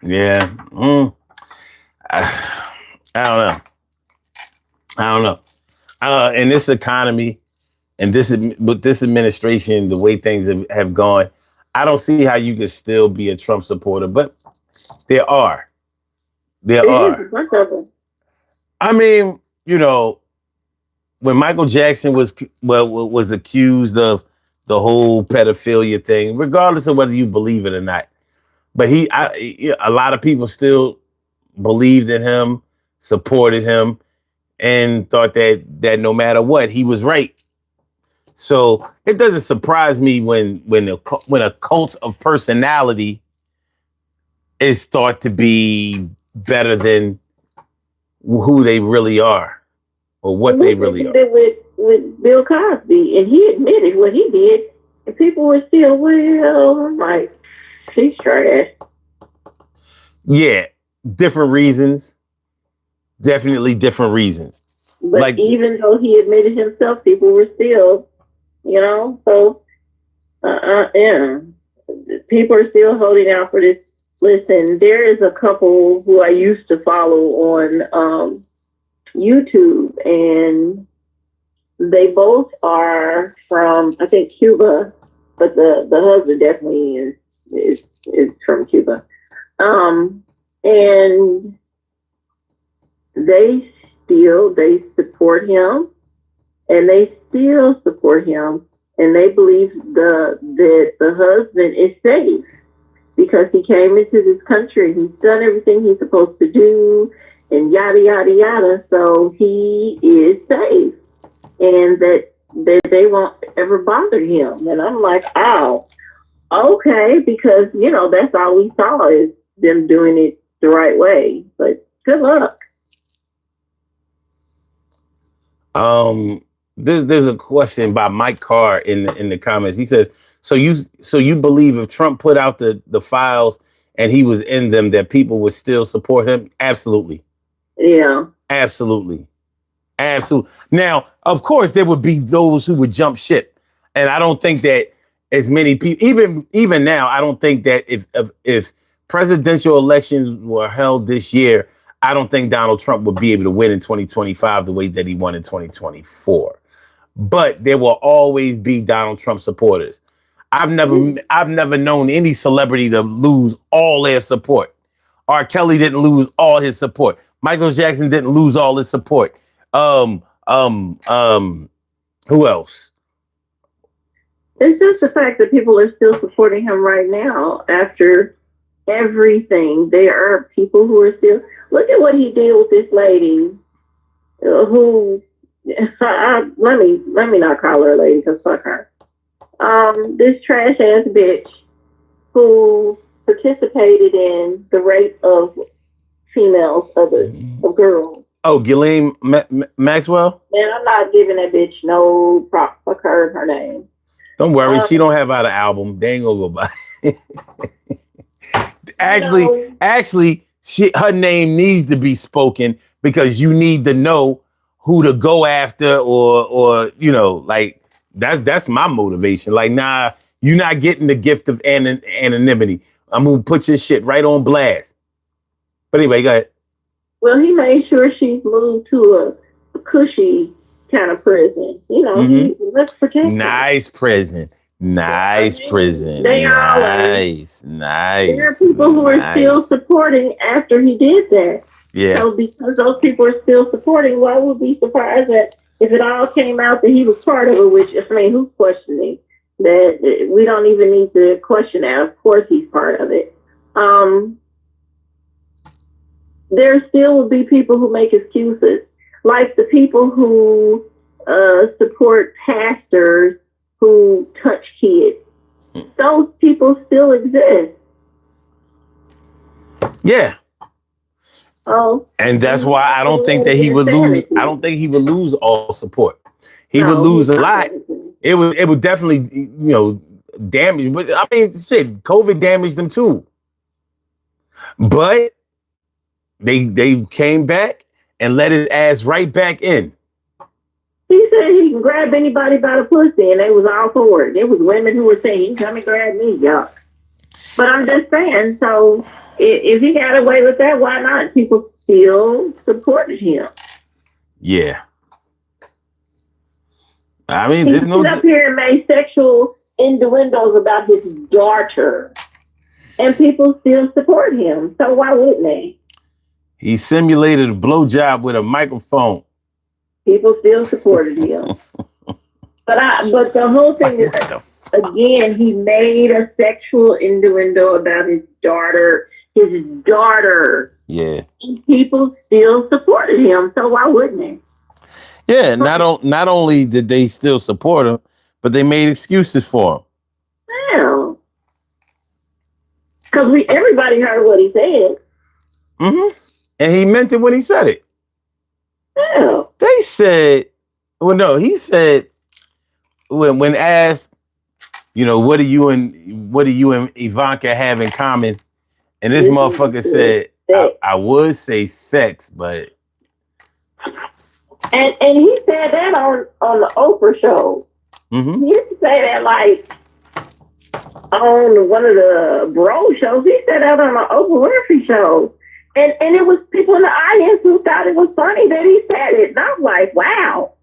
Yeah. I don't know. In this economy and with this administration, the way things have gone, I don't see how you could still be a Trump supporter, but there are. I mean, when Michael Jackson was accused of the whole pedophilia thing, regardless of whether you believe it or not, but a lot of people still believed in him, supported him, and thought that no matter what, he was right. So it doesn't surprise me when a cult of personality is thought to be better than who they really are or what they really are. With Bill Cosby, and he admitted what he did, and people were still, well, like, he's trash. Yeah, different reasons. Definitely different reasons. But like, even though he admitted himself, people were still, so, yeah. People are still holding out for this. Listen, there is a couple who I used to follow on YouTube, and they both are from, I think, Cuba, but the husband definitely is from Cuba. And they support him, and they still support him, and they believe that the husband is safe because he came into this country, he's done everything he's supposed to do, and yada yada yada. So he is safe, and that they won't ever bother him. And I'm like, oh, okay, because that's all we saw is them doing it the right way. But good luck. There's a question by Mike Carr in the comments. He says, so you believe if Trump put out the files and he was in them, that people would still support him? Absolutely. Yeah. Absolutely. Now, of course, there would be those who would jump ship, and I don't think that as many people, even now, I don't think that if presidential elections were held this year, I don't think Donald Trump would be able to win in 2025 the way that he won in 2024. But there will always be Donald Trump supporters. I've never known any celebrity to lose all their support. R. Kelly didn't lose all his support. Michael Jackson didn't lose all his support. Who else? It's just the fact that people are still supporting him right now after everything. There are people who are still. Look at what he did with this lady, who let me not call her a lady because fuck her. This trash ass bitch who participated in the rape of females, of girls. Oh, Ghislaine Maxwell? Man, I'm not giving that bitch no prop. Fuck her and her name. Don't worry, she don't have out an album. They ain't gonna go by. Actually, her name needs to be spoken because you need to know who to go after, or like that's my motivation. Like, nah, you're not getting the gift of anonymity. I'm gonna put your shit right on blast. But anyway, go ahead. Well, he made sure she's moved to a cushy kind of prison. Let's protect her. Nice prison. Nice prison. They are nice. There are people who are still supporting after he did that. Yeah. So because those people are still supporting, why would we be surprised that if it all came out that he was part of it, which, who's questioning that? We don't even need to question that. Of course he's part of it. there still will be people who make excuses, like the people who support pastors who touch kids. Those people still exist. Yeah. Oh, And that's why I don't think that he would lose. I don't think he would lose all support. He would lose a lot. It would definitely, damage. But I mean, shit, COVID damaged them too. But they came back and let his ass right back in. He said he can grab anybody by the pussy, and they was all for it. There was women who were saying, "He can come and grab me, yuck." But I'm just saying, so if he got away with that, why not? People still supported him. Yeah. I mean, He there's no up here and made sexual innuendos about his daughter, and people still support him. So why wouldn't they? He simulated a blowjob with a microphone. People still supported him. But the whole thing is, again, he made a sexual innuendo about his daughter. His daughter. Yeah. And people still supported him. So why wouldn't they? Yeah. Not only did they still support him, but they made excuses for him. Yeah. Because everybody heard what he said. Mm-hmm. And he meant it when he said it. Yeah. They said, well, no, he said when asked, what do you and Ivanka have in common? And this motherfucker said, I would say sex, but and he said that on the Oprah show. Mm-hmm. He didn't say that like on one of the bro shows. He said that on the Oprah Winfrey show. And it was people in the audience who thought it was funny that he said it. And I'm like, wow.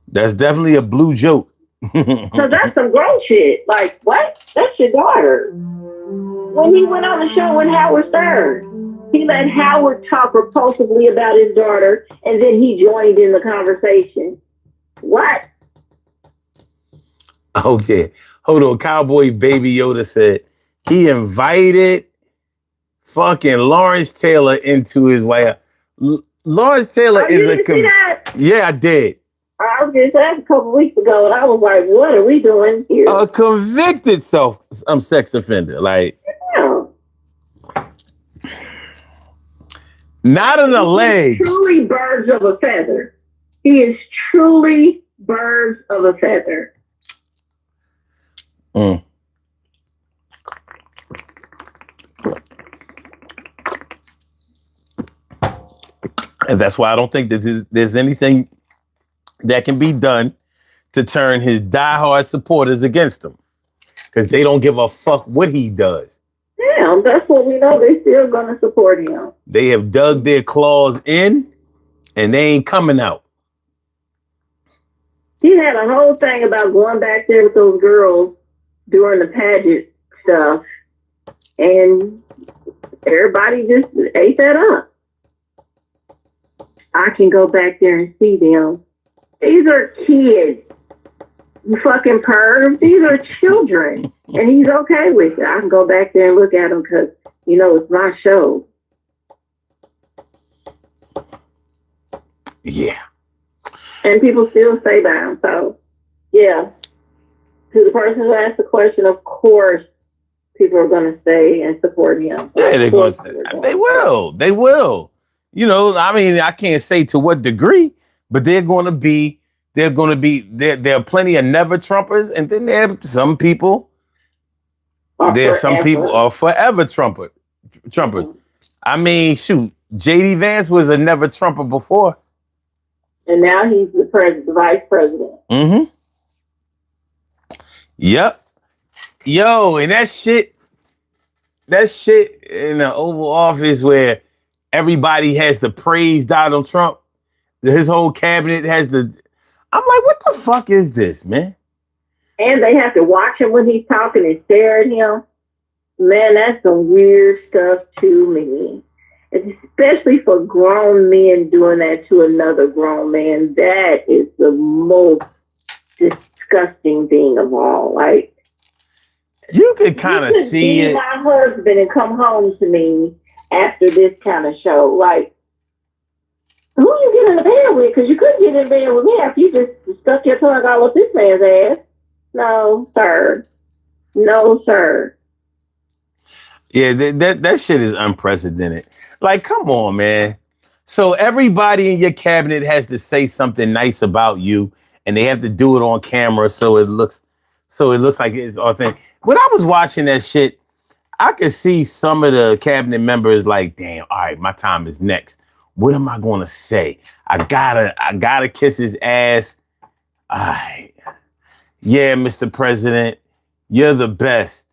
That's definitely a blue joke. So that's some grown shit. Like, what? That's your daughter. When he went on the show with Howard Stern, he let Howard talk repulsively about his daughter, and then he joined in the conversation. What? Okay. Hold on. Cowboy Baby Yoda said he invited fucking Lawrence Taylor into his way. Lawrence Taylor is a yeah, I did. I was just that a couple weeks ago, and I was like, "What are we doing here?" A convicted sex offender, like not an alleged. Truly birds of a feather. He is truly birds of a feather. Mm. And that's why I don't think that there's anything that can be done to turn his diehard supporters against him. Because they don't give a fuck what he does. Yeah, that's what we know. They're still going to support him. They have dug their claws in, and they ain't coming out. He had a whole thing about going back there with those girls during the pageant stuff. And everybody just ate that up. I can go back there and see them. These are kids. You fucking perv. These are children. And he's okay with it. I can go back there and look at them because, it's my show. Yeah. And people still stay down. So, yeah. To the person who asked the question, of course, people are going to stay and support him. Yeah, they're going to. They will. They will. I mean, I can't say to what degree, but there are plenty of never Trumpers, and then there are some people. Some people are forever Trumpers. I mean, shoot, JD Vance was a never Trumper before. And now he's the vice president. Mm-hmm. Yep. Yo, and that shit in the Oval Office where everybody has to praise Donald Trump. His whole cabinet has to. I'm like, what the fuck is this, man? And they have to watch him when he's talking and stare at him. Man, that's some weird stuff to me. Especially for grown men doing that to another grown man. That is the most disgusting thing of all. Like, you could kind of see it. My husband and come home to me after this kind of show. Like, who you get in the bed with? Because you couldn't get in bed with me after you just stuck your tongue all up this man's ass. No, sir. No, sir. Yeah, that shit is unprecedented. Like, come on, man. So everybody in your cabinet has to say something nice about you, and they have to do it on camera so it looks like it's authentic. When I was watching that shit, I could see some of the cabinet members like, damn, all right, my time is next. What am I gonna say? I gotta kiss his ass. All right. Yeah, Mr. President, you're the best.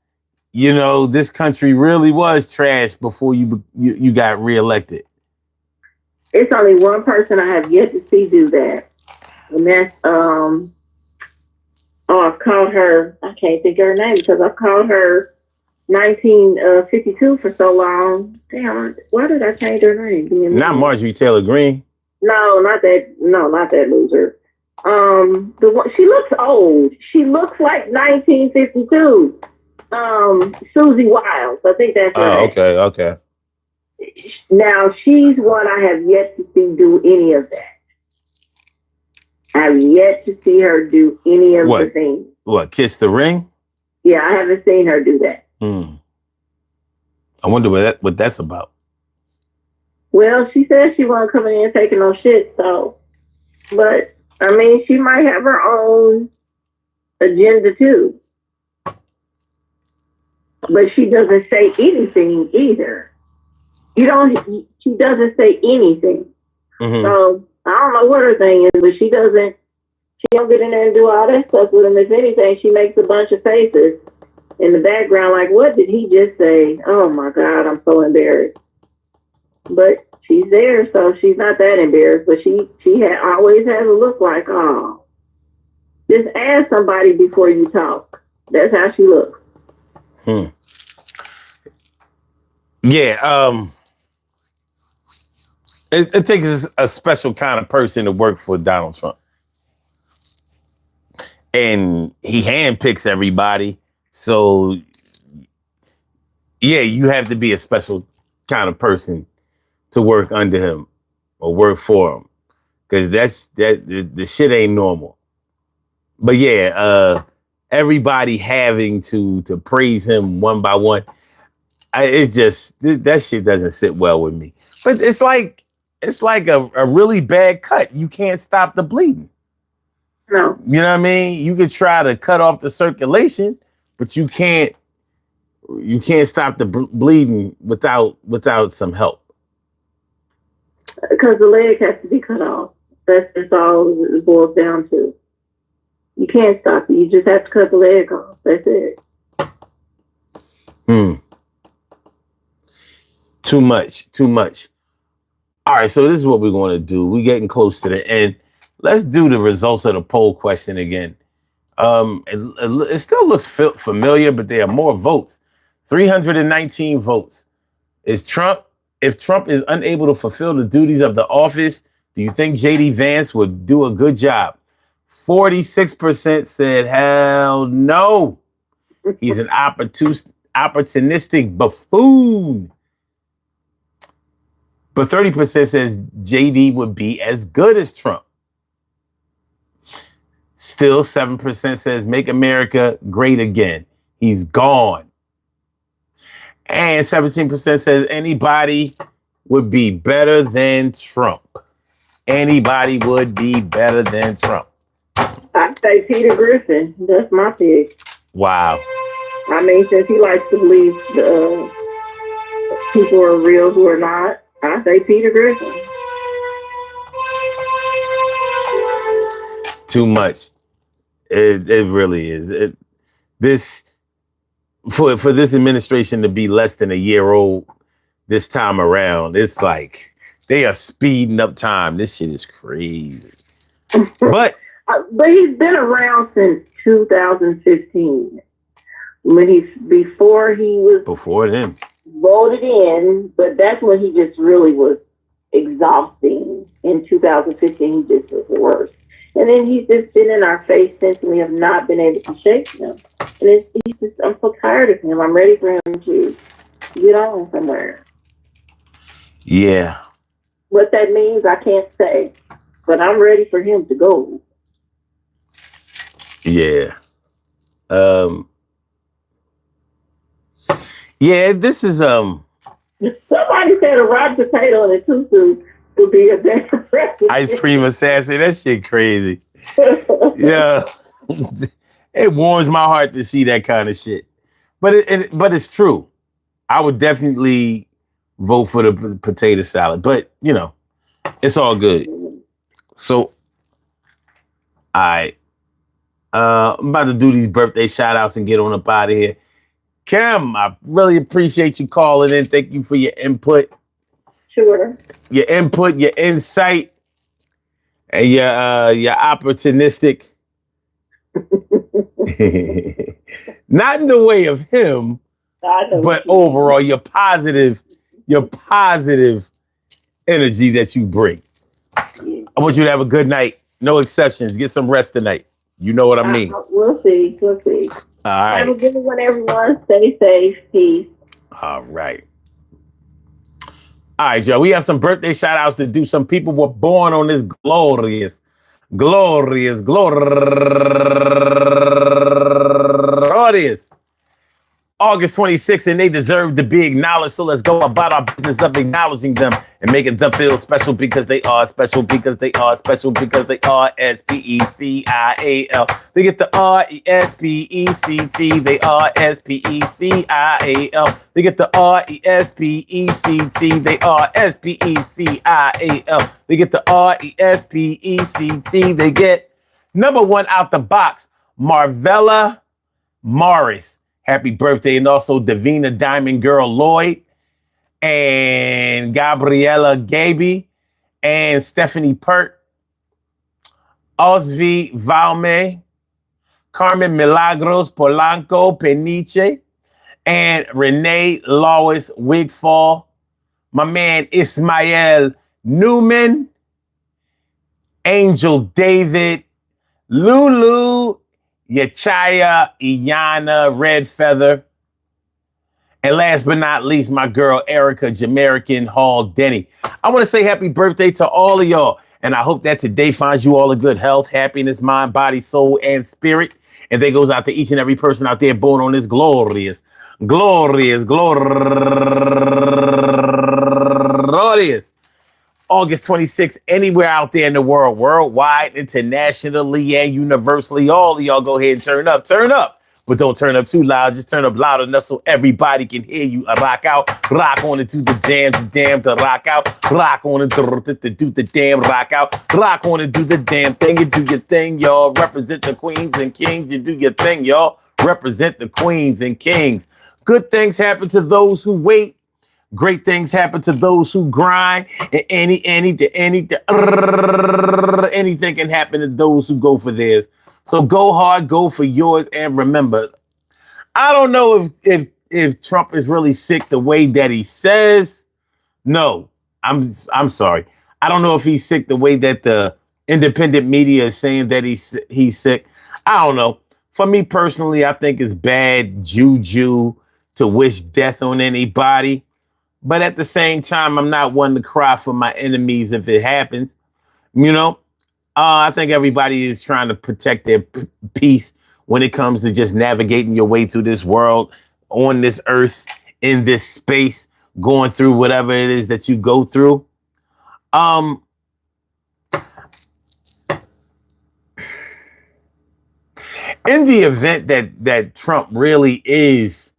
You know, this country really was trash before you got reelected. It's only one person I have yet to see do that. And that's I've called her, I can't think of her name because I've called her 1952 for so long. Damn, why did I change her name? Not Marjorie Taylor Greene. No, not that loser. The one, she looks old. She looks like 1952. Susie Wiles. I think that's her name. Okay. Now she's one I have yet to see do any of that. I've yet to see her do any of the things. What, kiss the ring? Yeah, I haven't seen her do that. I wonder what that's about. Well, she says she won't come in taking no shit, so. But, I mean, she might have her own agenda, too. But she doesn't say anything either. She doesn't say anything. Mm-hmm. So, I don't know what her thing is, but she don't get in there and do all that stuff with him. If anything, she makes a bunch of faces in the background, like, what did he just say? Oh my God, I'm so embarrassed. But she's there, so she's not that embarrassed. But she always has a look like, oh, just ask somebody before you talk. That's how she looks. Yeah, it takes a special kind of person to work for Donald Trump. And he handpicks everybody. So, yeah, you have to be a special kind of person to work under him or work for him. Because the shit ain't normal. But yeah, everybody having to praise him one by one, it's just, that shit doesn't sit well with me. But it's like a really bad cut. You can't stop the bleeding. No. You know what I mean? You could try to cut off the circulation, but you can't stop the bleeding without some help. Because the leg has to be cut off. That's all it boils down to. You can't stop it. You just have to cut the leg off. That's it. Too much. All right, so this is what we're going to do. We're getting close to the end. Let's do the results of the poll question again. It still looks familiar, but there are more votes. 319 votes. If Trump is unable to fulfill the duties of the office, do you think JD Vance would do a good job? 46% said, hell no. He's an opportunistic buffoon. But 30% says JD would be as good as Trump. Still 7% says make America great again. He's gone. And 17% says anybody would be better than Trump. Anybody would be better than Trump. I'd say Peter Griffin. That's my pick. Wow. I mean, since he likes to believe people are real who are not, I say Peter Griffin. Too much. It really is. This for this administration to be less than a year old this time around, it's like they are speeding up time. This shit is crazy. But he's been around since 2015. Before then voted in, but that's when he just really was exhausting. In 2015, he just was worse. And then he's just been in our face since we have not been able to shake him. And I'm so tired of him. I'm ready for him to get on somewhere. Yeah. What that means, I can't say. But I'm ready for him to go. Yeah. Yeah, this is Somebody said a rotten potato and a tutu would be a better president. ice cream assassin. That shit crazy. Yeah. It warms my heart to see that kind of shit. But it's true. I would definitely vote for the potato salad. But, you know, it's all good. So, I'm about to do these birthday shout outs and get on up out of here. Kim, I really appreciate you calling in. Thank you for your input. Sure. Your input, your insight, and your opportunistic. Not in the way of him, but overall your positive energy that you bring. I want you to have a good night. No exceptions. Get some rest tonight. You know what I mean. We'll see. All right. Have a good one, everyone. Stay safe. Peace. All right. All right, Joe. We have some birthday shout outs to do. Some people were born on this glorious August 26th, and they deserve to be acknowledged. So let's go about our business of acknowledging them and making them feel special because they are special, because they are special, because they are S-P-E-C-I-A-L. They get the R-E-S-P-E-C-T. They are S-P-E-C-I-A-L. They get the R-E-S-P-E-C-T. They are S-P-E-C-I-A-L. They get the R-E-S-P-E-C-T. They get number one out the box, Marvella Morris. Happy birthday. And also Davina Diamond Girl Lloyd and Gabriella Gaby and Stephanie Pert, Osvi Valme, Carmen Milagros Polanco Peniche, and Renee Lois Wigfall, my man Ismael Newman, Angel David, Lulu Yachaya, Iyana, Red Feather. And last but not least, my girl, Erica Jamaican Hall Denny. I want to say happy birthday to all of y'all. And I hope that today finds you all a good health, happiness, mind, body, soul, and spirit. And that goes out to each and every person out there born on this glorious August 26th, anywhere out there in the world, worldwide, internationally, and universally. All of y'all go ahead and turn up. But don't turn up too loud. Just turn up loud enough so everybody can hear you. Rock out, rock on into the damn to rock out. Rock on into do the damn rock out. Rock on and do the damn thing. You do your thing, y'all. Represent the queens and kings. You do your thing, y'all. Represent the queens and kings. Good things happen to those who wait. Great things happen to those who grind. And anything can happen to those who go for theirs. So go hard, go for yours, and remember, I don't know if Trump is really sick the way that he says. No, I'm sorry. I don't know if he's sick the way that the independent media is saying that he's sick. I don't know. For me personally, I think it's bad juju to wish death on anybody. But at the same time, I'm not one to cry for my enemies if it happens. You know, I think everybody is trying to protect their peace when it comes to just navigating your way through this world, on this earth, in this space, going through whatever it is that you go through. In the event that Trump really is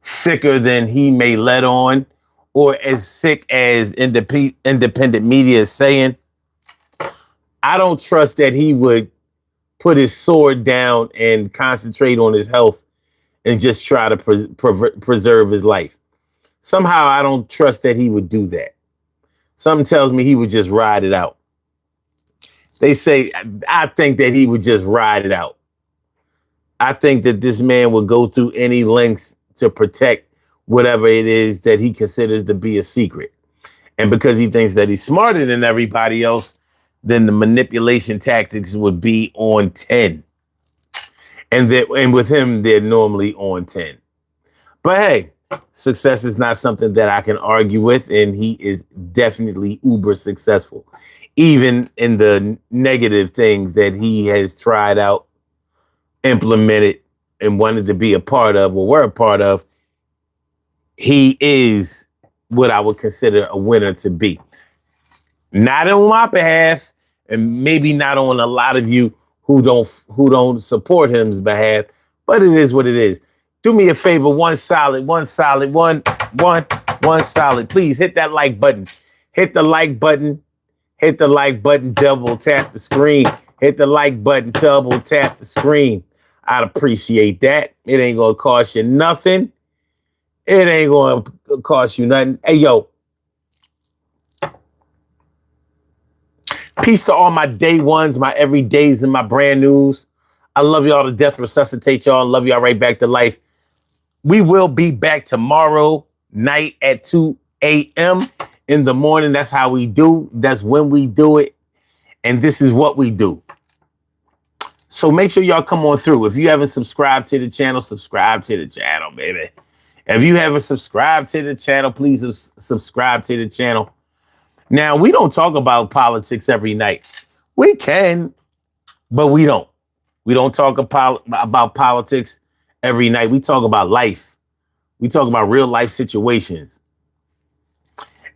sicker than he may let on, or as sick as independent media is saying, I don't trust that he would put his sword down and concentrate on his health and just try to preserve his life. Somehow I don't trust that he would do that. Something tells me he would just ride it out. They say, I think that he would just ride it out. I think that this man would go through any lengths to protect whatever it is that he considers to be a secret. And because he thinks that he's smarter than everybody else, then the manipulation tactics would be on 10. And with him, they're normally on 10. But hey, Success is not something that I can argue with, and he is definitely uber successful. Even in the negative things that he has tried out, implemented, and wanted to be a part of, or were a part of, he is what I would consider a winner to be. Not on my behalf, and maybe not on a lot of you who don't support him's behalf, but it is what it is. Do me a favor, one solid. Please hit that like button. Hit the like button. Hit the like button, double tap the screen. Hit the like button, double tap the screen. I'd appreciate that. It ain't gonna cost you nothing. It ain't gonna cost you nothing. Hey, yo. Peace to all my day ones, my everydays, and my brand news. I love y'all to death, resuscitate y'all, love y'all right back to life. We will be back tomorrow night at 2 a.m. in the morning. That's how we do. That's when we do it. And this is what we do. So make sure y'all come on through. If you haven't subscribed to the channel, subscribe to the channel, baby. If you haven't subscribed to the channel, please subscribe to the channel. Now, we don't talk about politics every night. We can, but we don't. We don't talk about politics every night. We talk about life. We talk about real life situations.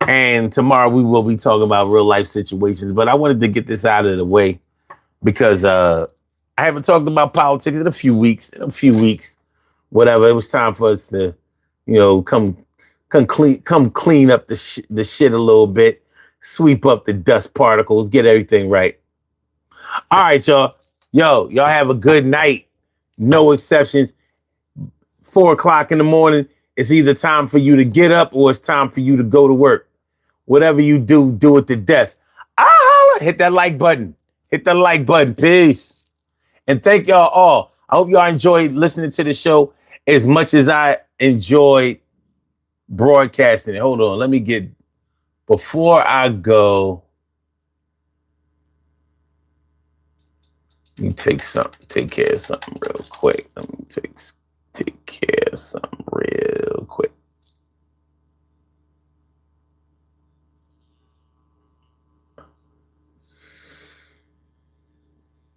And tomorrow we will be talking about real life situations. But I wanted to get this out of the way because I haven't talked about politics in a few weeks. Whatever. It was time for us to, come clean up the shit a little bit, sweep up the dust particles, get everything right. All right, y'all. Y'all have a good night. No exceptions. 4 o'clock in the morning, it's either time for you to get up or it's time for you to go to work. Whatever you do, do it to death. Holla, hit that like button. Hit the like button. Peace. And thank y'all all. I hope y'all enjoyed listening to the show as much as I enjoyed broadcasting it. Hold on. Let me get, before I go, let me take care of something real quick. Let me take care of something real quick.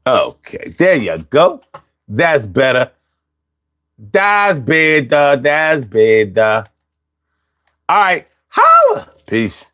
Okay, there you go. That's better. That's better. All right, holla. Peace.